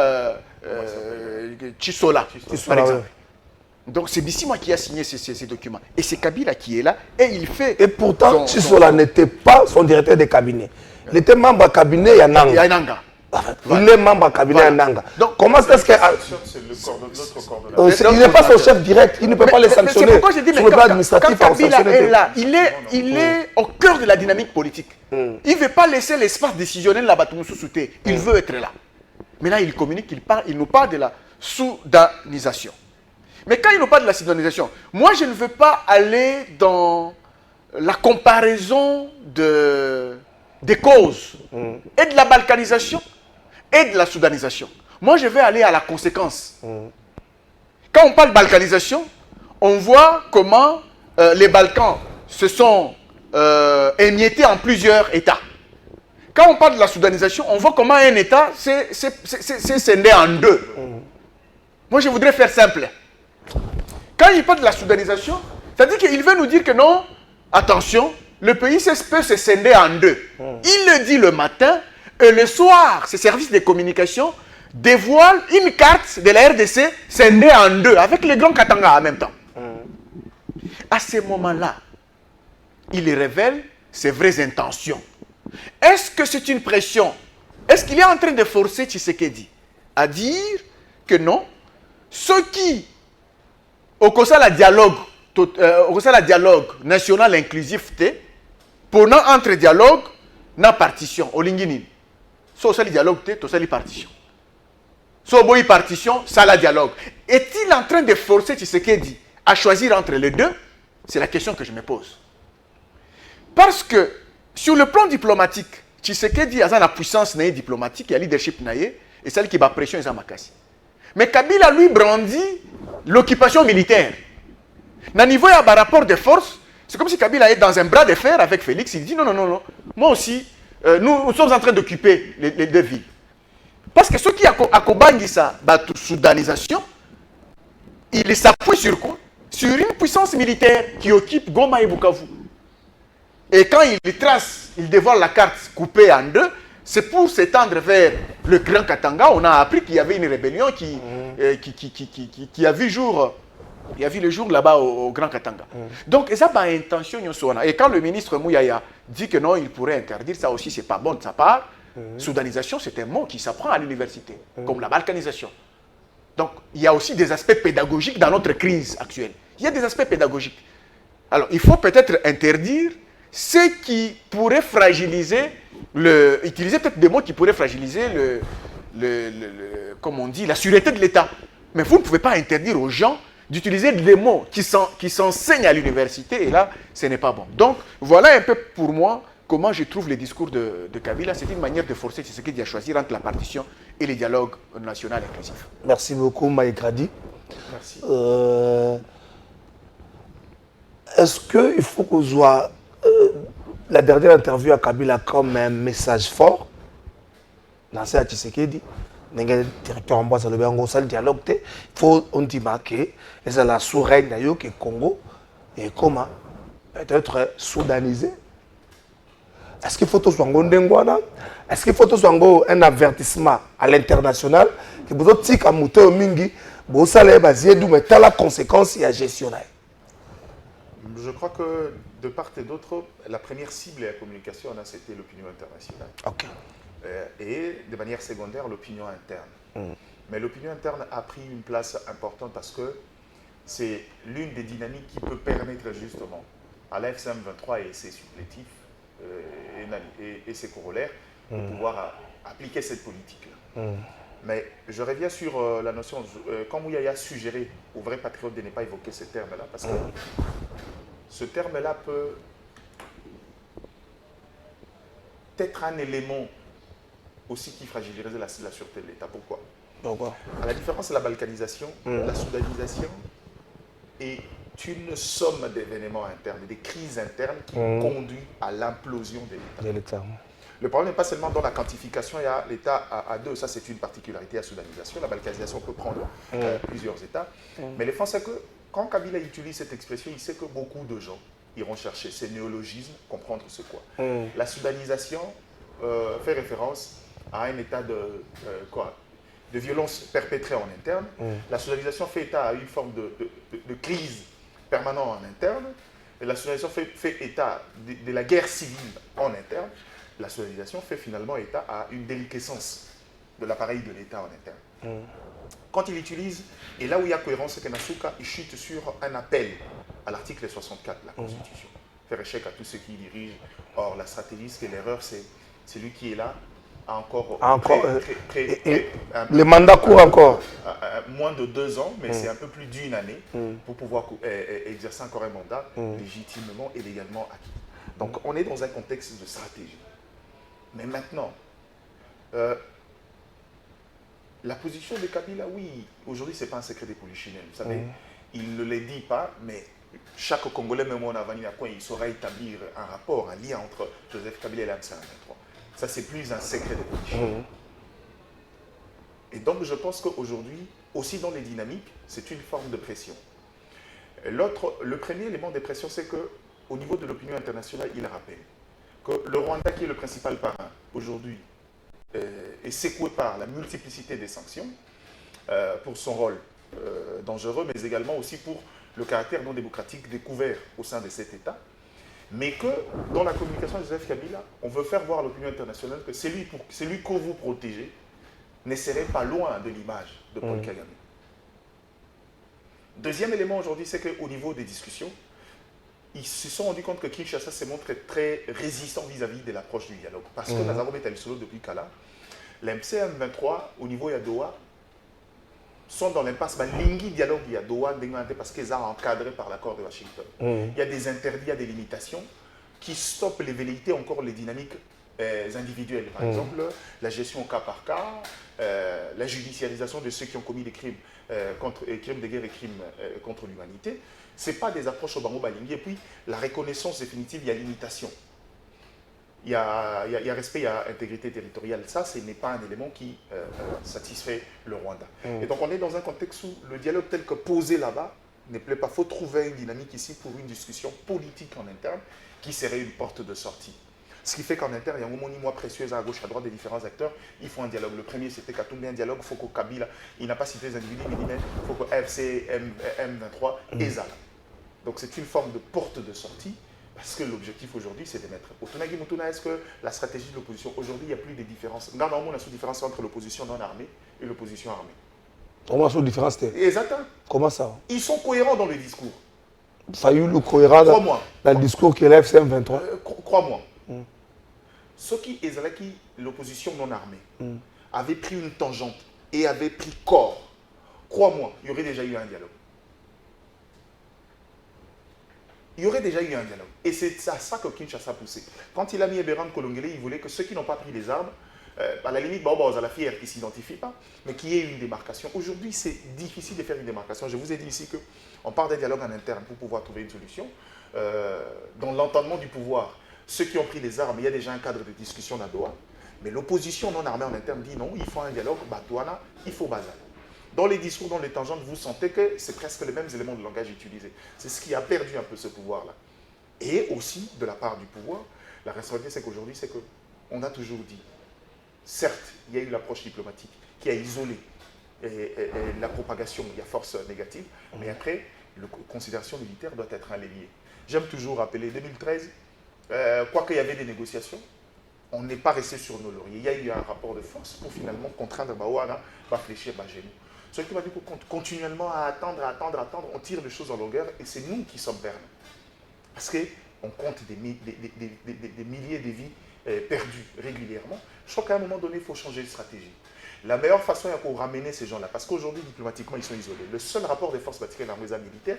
Chisola, par exemple. Donc c'est Bissi, moi, qui a signé ces documents. Et c'est Kabila qui est là, et il fait... Et pourtant, Chisola n'était pas son directeur de cabinet. Il était membre du cabinet Yananga. Il est membre du cabinet Yananga. Donc comment est-ce que... Il n'est pas son chef direct, il ne peut pas les sanctionner. C'est pourquoi je dis, mais quand Kabila est là, il est au cœur de la dynamique politique. Il ne veut pas laisser l'espace décisionnel là-bas, il veut être là. Maintenant, il communique, il nous parle de la soudanisation. Mais quand il nous parle de la soudanisation, moi je ne veux pas aller dans la comparaison des causes et de la balkanisation et de la soudanisation. Moi je vais aller à la conséquence. Quand on parle de balkanisation, on voit comment les Balkans se sont émiettés en plusieurs États. Quand on parle de la soudanisation, on voit comment un État s'est scindé en deux. Moi je voudrais faire simple. Quand il parle de la soudanisation, c'est-à-dire qu'il veut nous dire que non, attention, le pays peut se scinder en deux. Il le dit le matin, et le soir, ses services de communication dévoilent une carte de la RDC scindée en deux, avec les grands Katanga en même temps. À ce moment-là, il révèle ses vraies intentions. Est-ce que c'est une pression? Est-ce qu'il est en train de forcer Tshisekedi à dire que non, ceux qui au la dialogue national inclusif pendant entre dialogue na partition au lingini so ça le dialogue to ça les partition so boy partition ça la dialogue est-il en train de forcer Tshisekedi à choisir entre les deux? C'est la question que je me pose, parce que sur le plan diplomatique Tshisekedi a la puissance diplomatique, il y a leadership et celle qui va pression et makasi. Mais Kabila lui brandit l'occupation militaire. Au niveau de rapport de force, c'est comme si Kabila est dans un bras de fer avec Félix. Il dit non. Moi aussi, nous sommes en train d'occuper les deux villes. Parce que ceux qui accompagnent ça, la soudanisation, il s'appuie sur quoi? Sur une puissance militaire qui occupe Goma et Bukavu. Et quand il trace, il dévoile la carte coupée en deux, c'est pour s'étendre vers le Grand Katanga. On a appris qu'il y avait une rébellion qui a vu jour, le jour là-bas au Grand Katanga. Donc, ça a une intention. Et quand le ministre Mouyaya dit que non, il pourrait interdire, ça aussi, c'est pas bon de sa part. Soudanisation, c'est un mot qui s'apprend à l'université, comme la balkanisation. Donc, il y a aussi des aspects pédagogiques dans notre crise actuelle. Il y a des aspects pédagogiques. Alors, il faut peut-être interdire ce qui pourrait fragiliser, utiliser peut-être des mots qui pourraient fragiliser comme on dit, la sûreté de l'État. Mais vous ne pouvez pas interdire aux gens d'utiliser des mots qui s'enseignent à l'université, et là, ce n'est pas bon. Donc, voilà un peu pour moi comment je trouve les discours de Kabila. C'est une manière de forcer Tshisekedi à choisir entre la partition et le dialogue national inclusif. Merci beaucoup, Maïkradi. Merci. Est-ce qu'il faut qu'on soit la dernière interview à Kabila comme un message fort dans ce Tshisekedi? Le directeur Ambroise a le dialogue. Il faut on dit que c'est la sous-règne que Congo et comment peut-être soudanisé. Est-ce qu'il faut tout Est-ce qu'il faut tout un avertissement à l'international que vous avez dit que vous mingi vous allez baser d'où mais la conséquence il y a gestionnaire. Je crois que de part et d'autre, la première cible de la communication, c'était l'opinion internationale. Okay. Et de manière secondaire, l'opinion interne. Mais l'opinion interne a pris une place importante parce que c'est l'une des dynamiques qui peut permettre justement à la FCM23 et ses supplétifs et ses corollaires de pouvoir appliquer cette politique-là. Mais je reviens sur la notion, quand Mouyaya a suggéré aux vrais patriotes de ne pas évoquer ce terme-là, parce que ce terme-là peut être un élément aussi qui fragiliserait la sûreté de l'État. Pourquoi? À la différence de la balkanisation, la soudanisation est une somme d'événements internes, des crises internes qui conduisent à l'implosion de l'État. Le problème n'est pas seulement dans la quantification, il y a l'État à deux, ça c'est une particularité à la soudanisation. La balkanisation peut prendre plusieurs États. Mais le fait c'est que quand Kabila utilise cette expression, il sait que beaucoup de gens iront chercher ces néologismes, comprendre ce quoi. La soudanisation fait référence à un état de violence perpétrée en interne. La soudanisation fait état à une forme de crise permanente en interne. Et la soudanisation fait état de la guerre civile en interne. La soudanisation fait finalement état à une déliquescence de l'appareil de l'État en interne. Quand il utilise, et là où il y a cohérence, c'est que Nasuka, il chute sur un appel à l'article 64 de la Constitution. Faire échec à tous ceux qui dirigent. Or, la stratégie, c'est que l'erreur, c'est celui qui est là, a encore le mandat court encore. Moins de 2 ans, mais c'est un peu plus d'1 année pour pouvoir exercer encore un mandat légitimement et légalement acquis. Donc, on est dans un contexte de stratégie. Mais maintenant, la position de Kabila, oui, aujourd'hui, ce n'est pas un secret des polichinelles. Vous savez, il ne le dit pas, mais chaque Congolais, même en avenir, il saura établir un rapport, un lien entre Joseph Kabila et la M23. Ça, c'est plus un secret des polichinelles. Et donc, je pense qu'aujourd'hui, aussi dans les dynamiques, c'est une forme de pression. Le premier élément de pression, c'est qu'au niveau de l'opinion internationale, il rappelle que le Rwanda, qui est le principal parrain aujourd'hui, est secoué par la multiplicité des sanctions pour son rôle dangereux, mais également aussi pour le caractère non démocratique découvert au sein de cet État. Mais que dans la communication de Joseph Kabila, on veut faire voir à l'opinion internationale que celui que vous protégez ne serait pas loin de l'image de Paul Kagame. Deuxième élément aujourd'hui, c'est qu'au niveau des discussions, ils se sont rendus compte que Kinshasa s'est montré très résistant vis-à-vis de l'approche du dialogue. Parce que Nazareth est allé solo depuis Kala. La MCM23, au niveau Yadoa, sont dans l'impasse. Lingui dialogue Yadoa, parce qu'ils sont encadrés par l'accord de Washington. Il y a des interdits, il y a des limitations qui stoppent les velléités, encore les dynamiques individuelles. Par exemple, la gestion au cas par cas, la judiciarisation de ceux qui ont commis des crimes, crimes de guerre et crimes contre l'humanité. Ce n'est pas des approches au Bango Balingi. Et puis, la reconnaissance définitive, il y a limitation. Il y a respect, il y a intégrité territoriale. Ça, ce n'est pas un élément qui satisfait le Rwanda. Et donc, on est dans un contexte où le dialogue tel que posé là-bas ne plaît pas. Il faut trouver une dynamique ici pour une discussion politique en interne qui serait une porte de sortie. Ce qui fait qu'en interne, il y a un moment moins précieux à gauche, à droite des différents acteurs. Il faut un dialogue. Le premier, c'était Katumbi, un dialogue. Il faut que Kabila, il n'a pas cité les individus, mais il faut que FC, M23 et Zala. Donc c'est une forme de porte de sortie Parce que l'objectif aujourd'hui, c'est de mettre. Est-ce que la stratégie de l'opposition, aujourd'hui, il n'y a plus de différence. Regarde, on a une différence entre l'opposition non armée et l'opposition armée. Comment ça, différence? Exactement. Comment ça? Ils sont cohérents dans le discours. Fayoulou cohérent dans le discours que l'FCM 23. Crois-moi. Ce qui est l'opposition non armée avait pris une tangente et avait pris corps. Crois-moi, il y aurait déjà eu un dialogue. Il y aurait déjà eu un dialogue. Et c'est à ça que Kinshasa a poussé. Quand il a mis Eberhard Kolongele, il voulait que ceux qui n'ont pas pris les armes, à la limite, à la fière qui ne s'identifient pas, mais qu'il y ait une démarcation. Aujourd'hui, c'est difficile de faire une démarcation. Je vous ai dit ici qu'on part d'un dialogue en interne pour pouvoir trouver une solution. Dans l'entendement du pouvoir, ceux qui ont pris les armes, il y a déjà un cadre de discussion à Doha. Mais l'opposition non armée en interne dit non, il faut un dialogue, Batouana, il faut Bazar. Dans les discours, dans les tangentes, vous sentez que c'est presque les mêmes éléments de langage utilisés. C'est ce qui a perdu un peu ce pouvoir-là. Et aussi, de la part du pouvoir, la responsabilité, c'est qu'aujourd'hui, c'est qu'on a toujours dit, certes, il y a eu l'approche diplomatique qui a isolé la propagation, il y a force négative, mais après, la considération militaire doit être un levier. J'aime toujours rappeler, 2013, quoi qu'il y avait des négociations, on n'est pas resté sur nos lauriers. Il y a eu un rapport de force pour finalement contraindre Baouana à fléchir Bajénou. Ce qui m'a dit qu'on continuellement à attendre, on tire les choses en longueur et c'est nous qui sommes perdus. Parce qu'on compte des milliers de vies perdues régulièrement. Je crois qu'à un moment donné, il faut changer de stratégie. La meilleure façon est pour ramener ces gens-là, parce qu'aujourd'hui, diplomatiquement, ils sont isolés. Le seul rapport de force bâtie dans l'armée militaire,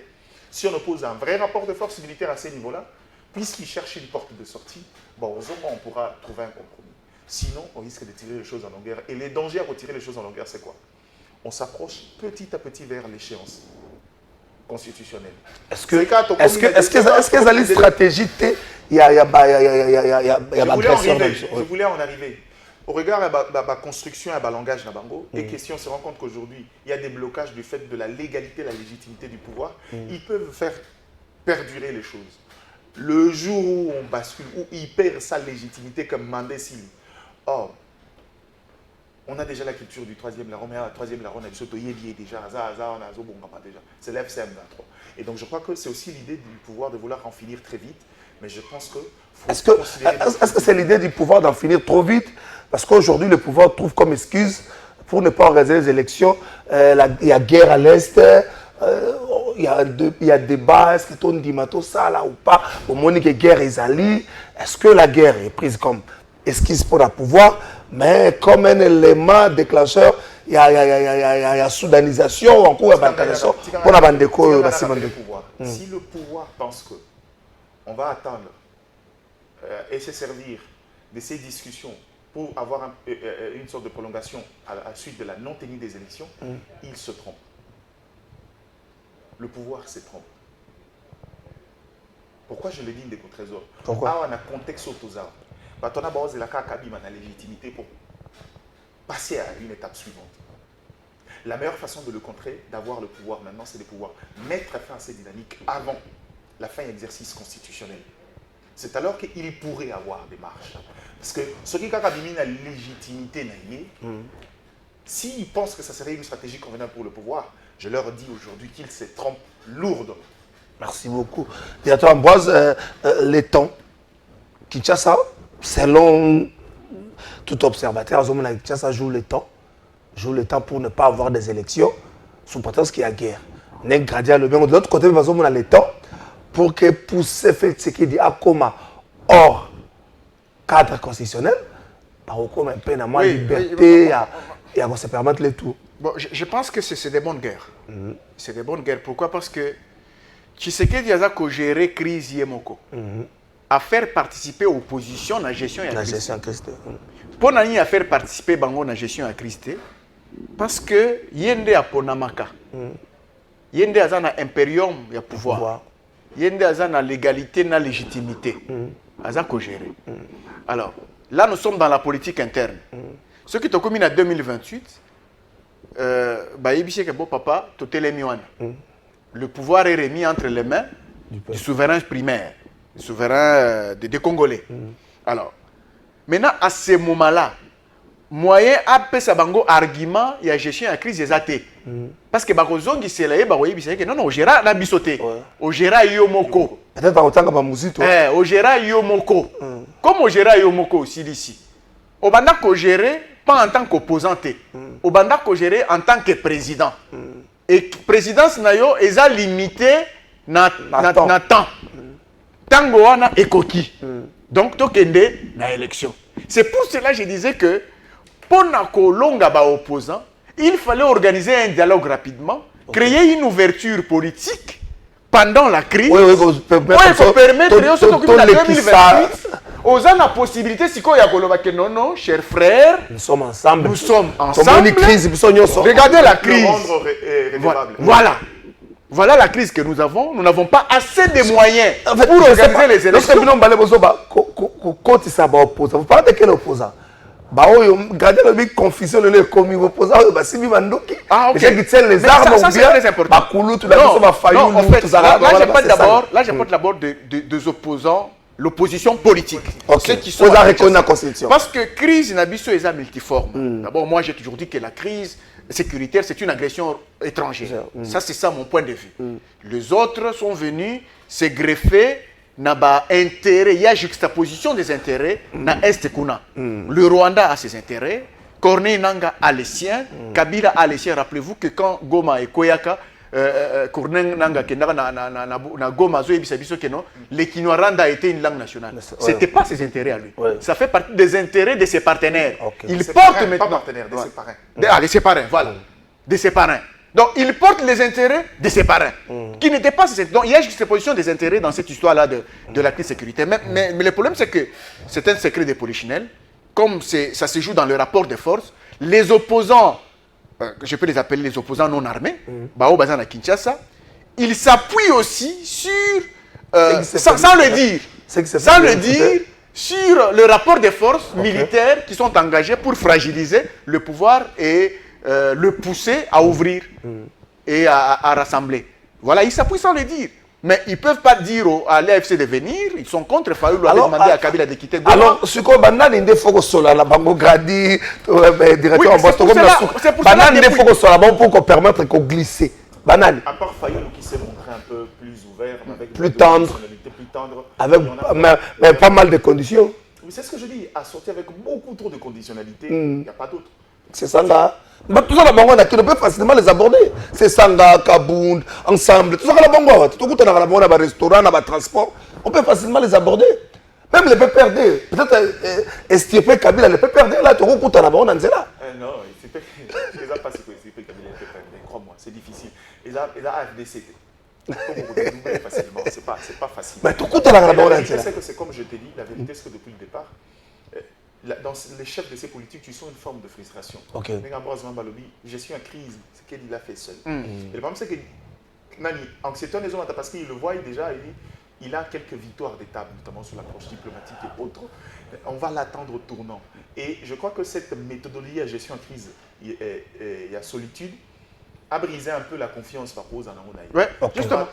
si on oppose un vrai rapport de force militaire à ces niveaux-là, puisqu'ils cherchent une porte de sortie, bon, on pourra trouver un compromis. Sinon, on risque de tirer les choses en longueur. Et les dangers à retirer les choses en longueur, c'est quoi? On s'approche petit à petit vers l'échéance constitutionnelle. Est-ce que ça a une stratégie? Je voulais en arriver. Au regard de la construction et de langage de Bango, et question, on se rend compte qu'aujourd'hui, il y a des blocages du fait de la légalité, la légitimité du pouvoir. Ils peuvent faire perdurer les choses. Le jour où on bascule, où il perd sa légitimité comme Mandé Sili. Or, on a déjà la culture du troisième larron, mais la troisième larron, on a déjà, c'est l'FCM 23. Et donc je crois que c'est aussi l'idée du pouvoir de vouloir en finir très vite, mais je pense que... Est-ce que c'est l'idée du pouvoir d'en finir trop vite? Parce qu'aujourd'hui, le pouvoir trouve comme excuse pour ne pas organiser les élections, il y a guerre à l'Est, il y a débat, est-ce que ton dimato ça là ou pas? Au moment que guerre est allée, est-ce que la guerre est prise comme excuse pour le pouvoir, mais comme un élément déclencheur, il y a soudanisation, en cours de balkanisation, pour la bande de pouvoir. Si le pouvoir pense qu'on va attendre et se servir de ces discussions pour avoir une sorte de prolongation à la suite de la non-tenue des élections, il se trompe. Le pouvoir se trompe. Pourquoi je le dis des trésors? Pourquoi? On a un contexte aux arbres. On a la légitimité pour passer à une étape suivante. La meilleure façon de le contrer, d'avoir le pouvoir maintenant, c'est de pouvoir mettre fin à ces dynamiques avant la fin de l'exercice constitutionnel. C'est alors qu'il pourrait avoir des marches. Parce que ce qui a la légitimité, s'ils pensent que ça serait une stratégie convenable pour le pouvoir, je leur dis aujourd'hui qu'ils se trompent lourdement. Merci beaucoup. Directeur Ambroise, les temps, Kinshasa, selon tout observateur, Kinshasa joue le temps pour ne pas avoir des élections, sous prétexte qu'il y a guerre. De l'autre côté, on a le temps pour que pousser ce qui dit Akoma hors cadre constitutionnel, par contre, un peu de moins liberté, et à se permettre les tout. Bon, je pense que c'est des bonnes guerres. C'est des bonnes guerres. Pourquoi? Parce que Tshisekedi a géré crise Yemoko. À faire participer l'opposition à la gestion de la crise. Pour à faire participer Bango à la gestion de la crise, parce que Yende a Ponamaka. Yende a un impérium de pouvoir. Yende a une légalité, une légitimité. A géré. Alors, là, nous sommes dans la politique interne. Ce qui est commis en 2028, le pouvoir est remis entre les mains du souverain primaire, du souverain des Congolais. Alors, maintenant, à ce moment-là, moyen après ça bango argument il y a gestion de la crise des athées parce que bakozongi c'est là non non gera na bisoté o gera yomoko Peut-être autant que Mamuzito. Au gérant Yomoko. Comme au gérant Yomoko aussi ici. Au banda qu'on gérer pas en tant qu'opposant. Au banda qu'on gérer en tant que président. Et présidence nayo est limité na temps. Tango wana ekoki. Donc tokende na élection. C'est pour cela que je disais que pour na kolonga ba opposant, il fallait organiser un dialogue rapidement, créer une ouverture politique pendant la crise. Oui, pour permettre en 2028 aux gens la possibilité si quoi que non, chers frères, nous sommes ensemble. Nous sommes ensemble. Regardez la crise. Voilà la crise que nous avons. Nous n'avons pas assez de moyens pour organiser les élections. Vous parlez de quel opposant? Regardez le mec confusion le commis opposant c'est lui mandoki qui tient les armes ça c'est très important. Non, en fait, là j'apporte d'abord des opposants, l'opposition politique. Ceux qui sont la constitution. Parce que crise nabiso est multiforme. D'abord, moi j'ai toujours dit que la crise sécuritaire c'est une agression étrangère. Ça c'est ça mon point de vue. Les autres sont venus se greffer na ba intérêt, il y a juxtaposition des intérêts na Est Kuna. Le Rwanda a ses intérêts, Corneille Nangaa a les siens, Kabila a les siens. Rappelez-vous que quand Goma et Koyaka, Corneille Nangaa qui na Goma le Kinyarwanda a été une langue nationale. C'était pas ses intérêts à lui. Ça fait partie des intérêts de ses partenaires. Il porte maintenant pas partenaires, de ses parrains. De ses parrains, voilà. De ses parrains. Donc, il porte les intérêts de ses parrains, qui n'étaient pas ses intérêts. Donc, il y a juste position des intérêts dans cette histoire-là de la crise sécuritaire. Mais le problème, c'est que c'est un secret de polichinelle. Comme ça se joue dans le rapport de force, les opposants, je peux les appeler les opposants non armés, Bao Bazan à Kinshasa, ils s'appuient aussi sur, sans le dire, sur le rapport de forces militaires qui sont engagés pour fragiliser le pouvoir et le pousser à ouvrir et à rassembler. Voilà, ils s'appuient sans le dire. Mais ils ne peuvent pas dire à l'AFC de venir, ils sont contre Fayoulou, à demander à Kabila de quitter Goma. Alors, ce qu'on a dit, il faut que ce soit la Bango Gradi, directeur en Boston, c'est pour ça qu'il faut que ce soit pour permettre qu'on glisse. Banal. À part Fayoulou qui s'est montré un peu plus ouvert, avec plus tendre, avec mais pas mal de conditions. Oui, c'est ce que je dis, à sortir avec beaucoup trop de conditionnalités, il n'y a pas d'autre. C'est ça là. Mais tout ça, la bango, on peut facilement les aborder. C'est Sanga, Kabound, ensemble. Tout ça, la bango, tout le monde a un restaurant, un transport. On peut facilement les aborder. Même les PPRD, peut-être estirper Kabila, les PPRD, là, tu recoutes à la bango, on est là. Non, il ne faut pas estirper Kabila, les PPRD, crois-moi, c'est difficile. Et là, AFDC, facilement, c'est pas facile. Mais tout le monde a la bango, on est là. C'est comme je t'ai dit, la vérité, c'est que depuis le départ, dans les chefs de ces politiques, tu sens une forme de frustration. Je suis en crise, c'est qu'il a fait seul. Et le problème, c'est que anxiété des hommes, parce qu'il le voit déjà, il a quelques victoires d'étape, notamment sur l'approche diplomatique et autres. On va l'attendre au tournant. Et je crois que cette méthodologie à gestion en crise, il y a solitude, a brisé un peu la confiance par rapport aux Anamonaï. Ouais, justement.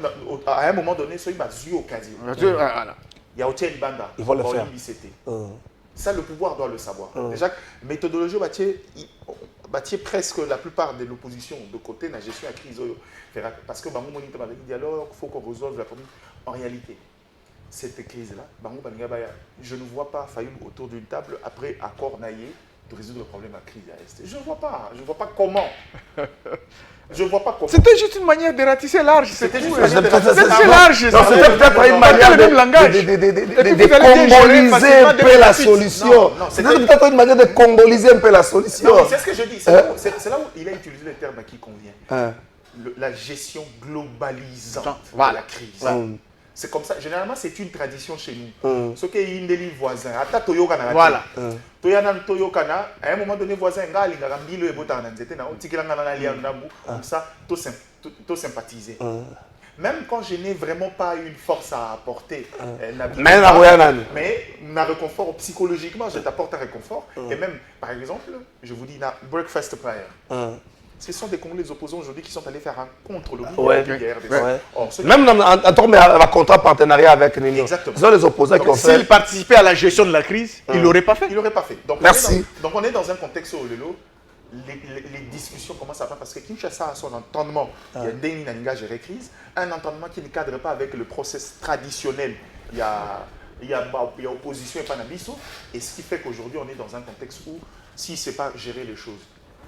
À un moment donné, il m'a eu occasion. Il y a Otiel Banda, il va le faire. Ça, le pouvoir doit le savoir. Déjà, méthodologie, bâtir presque la plupart de l'opposition de côté dans la gestion de la crise. Parce que avec le dialogue, il faut qu'on résolve la problème. En réalité, cette crise-là, je ne vois pas Fayoulou autour d'une table après accord naillé de résoudre le problème de la crise à l'Est. Je ne vois pas. Je ne vois pas comment. Je vois pas comment. C'était juste une manière de ratisser large. C'était juste large. C'était peut-être une manière de congoliser un peu la solution. C'était peut-être une manière de congoliser un peu la solution. C'est ce que je dis. C'est là où il a utilisé le terme qui convient. La gestion globalisante de la crise. C'est comme ça. Généralement, c'est une tradition chez nous. Ce qui est une des voisins. Voilà. À un moment donné, voisin, comme ça, tout sympathiser. Même quand je n'ai vraiment pas une force à apporter, mais un réconfort psychologiquement, je t'apporte un réconfort. Et même, par exemple, je vous dis, breakfast prayer. Ce sont des Congolais opposants aujourd'hui qui sont allés faire un contre le gouvernement de Même en contrat partenariat avec Nino. Exactement. Ce sont les opposants qui ont fait. S'ils participaient à la gestion de la crise, ils ne l'auraient pas fait. Ils ne l'auraient pas fait. Donc, merci. Donc on est dans un contexte où les discussions commencent à faire parce que Kinshasa a son entendement. Il y a des Naninga géré crise, un entendement qui ne cadre pas avec le process traditionnel. Il y a opposition et panabiso, et ce qui fait qu'aujourd'hui on est dans un contexte où si ne sait pas gérer les choses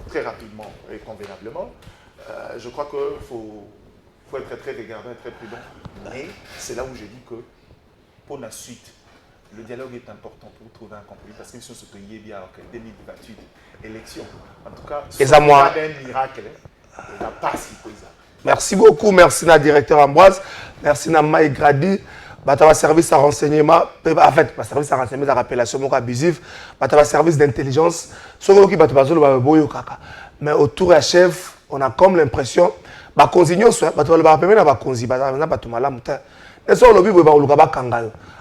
très rapidement et convenablement, je crois qu'il faut être très regardant et très prudent. Mais c'est là où je dis que pour la suite, le dialogue est important pour trouver un compromis parce que si on se peut y bien en 2028 élection, en tout cas, c'est un miracle. Il n'a pas si peu ça. Merci beaucoup, merci na directeur Ambroise, merci na Maï Gradi. Batava service à renseignement, en fait, service à renseignement, appellation abusif, batava service d'intelligence, mais autour du chef, on a comme l'impression,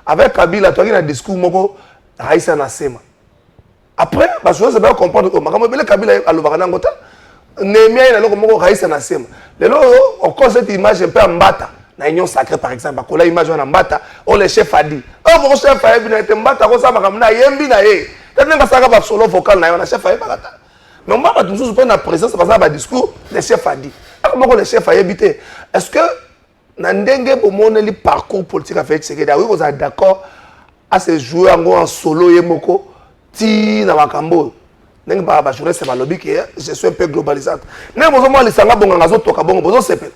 avec Kabila, tu as un discours, après, je vais comprendre que Kabila a on cause cette image un peu en bata. Dans l'union sacrée, par exemple, quand l'image en bata, on le chef a dit. Oh, mon chef a dit, il mbata, comme ça, ma yembi na ye. Peut-être que ça va solo vocal na chef a dit. Mais on va toujours prendre la présence parce que le discours, le chef a dit. Comment le chef a évité? Est-ce que Nandenge pour mon parcours politique avec Tshisekedi, oui, vous êtes d'accord à se jouer en solo yemoko, ti na makambo. Neng ba ba journée c'est ma lobby qui je suis un peu globalisante. Neng bozo mo lisanga bonga ngazo toka bongo bozo sepel.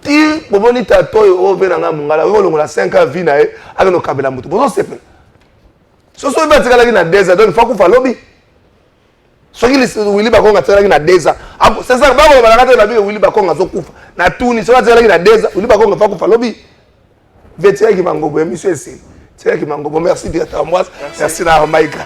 Ti bomoni tato o venanga mungala o longola 5 ans vie na e avec no kabela mutu bozo sepel. So so ba tikala ki na désert donc il faut qu'on fa lobby. So ki Willy Bakonga tikala ki na désert. C'est ça ba ba ba ngata na bi Willy Bakonga zo kufa. Na tuni so ba tikala ki na désert Willy Bakonga fa qu'on fa lobby. Vetia ki mangobo monsieur Esi. C'est qui mangobo merci directeur Ambroise. Merci na Maïka.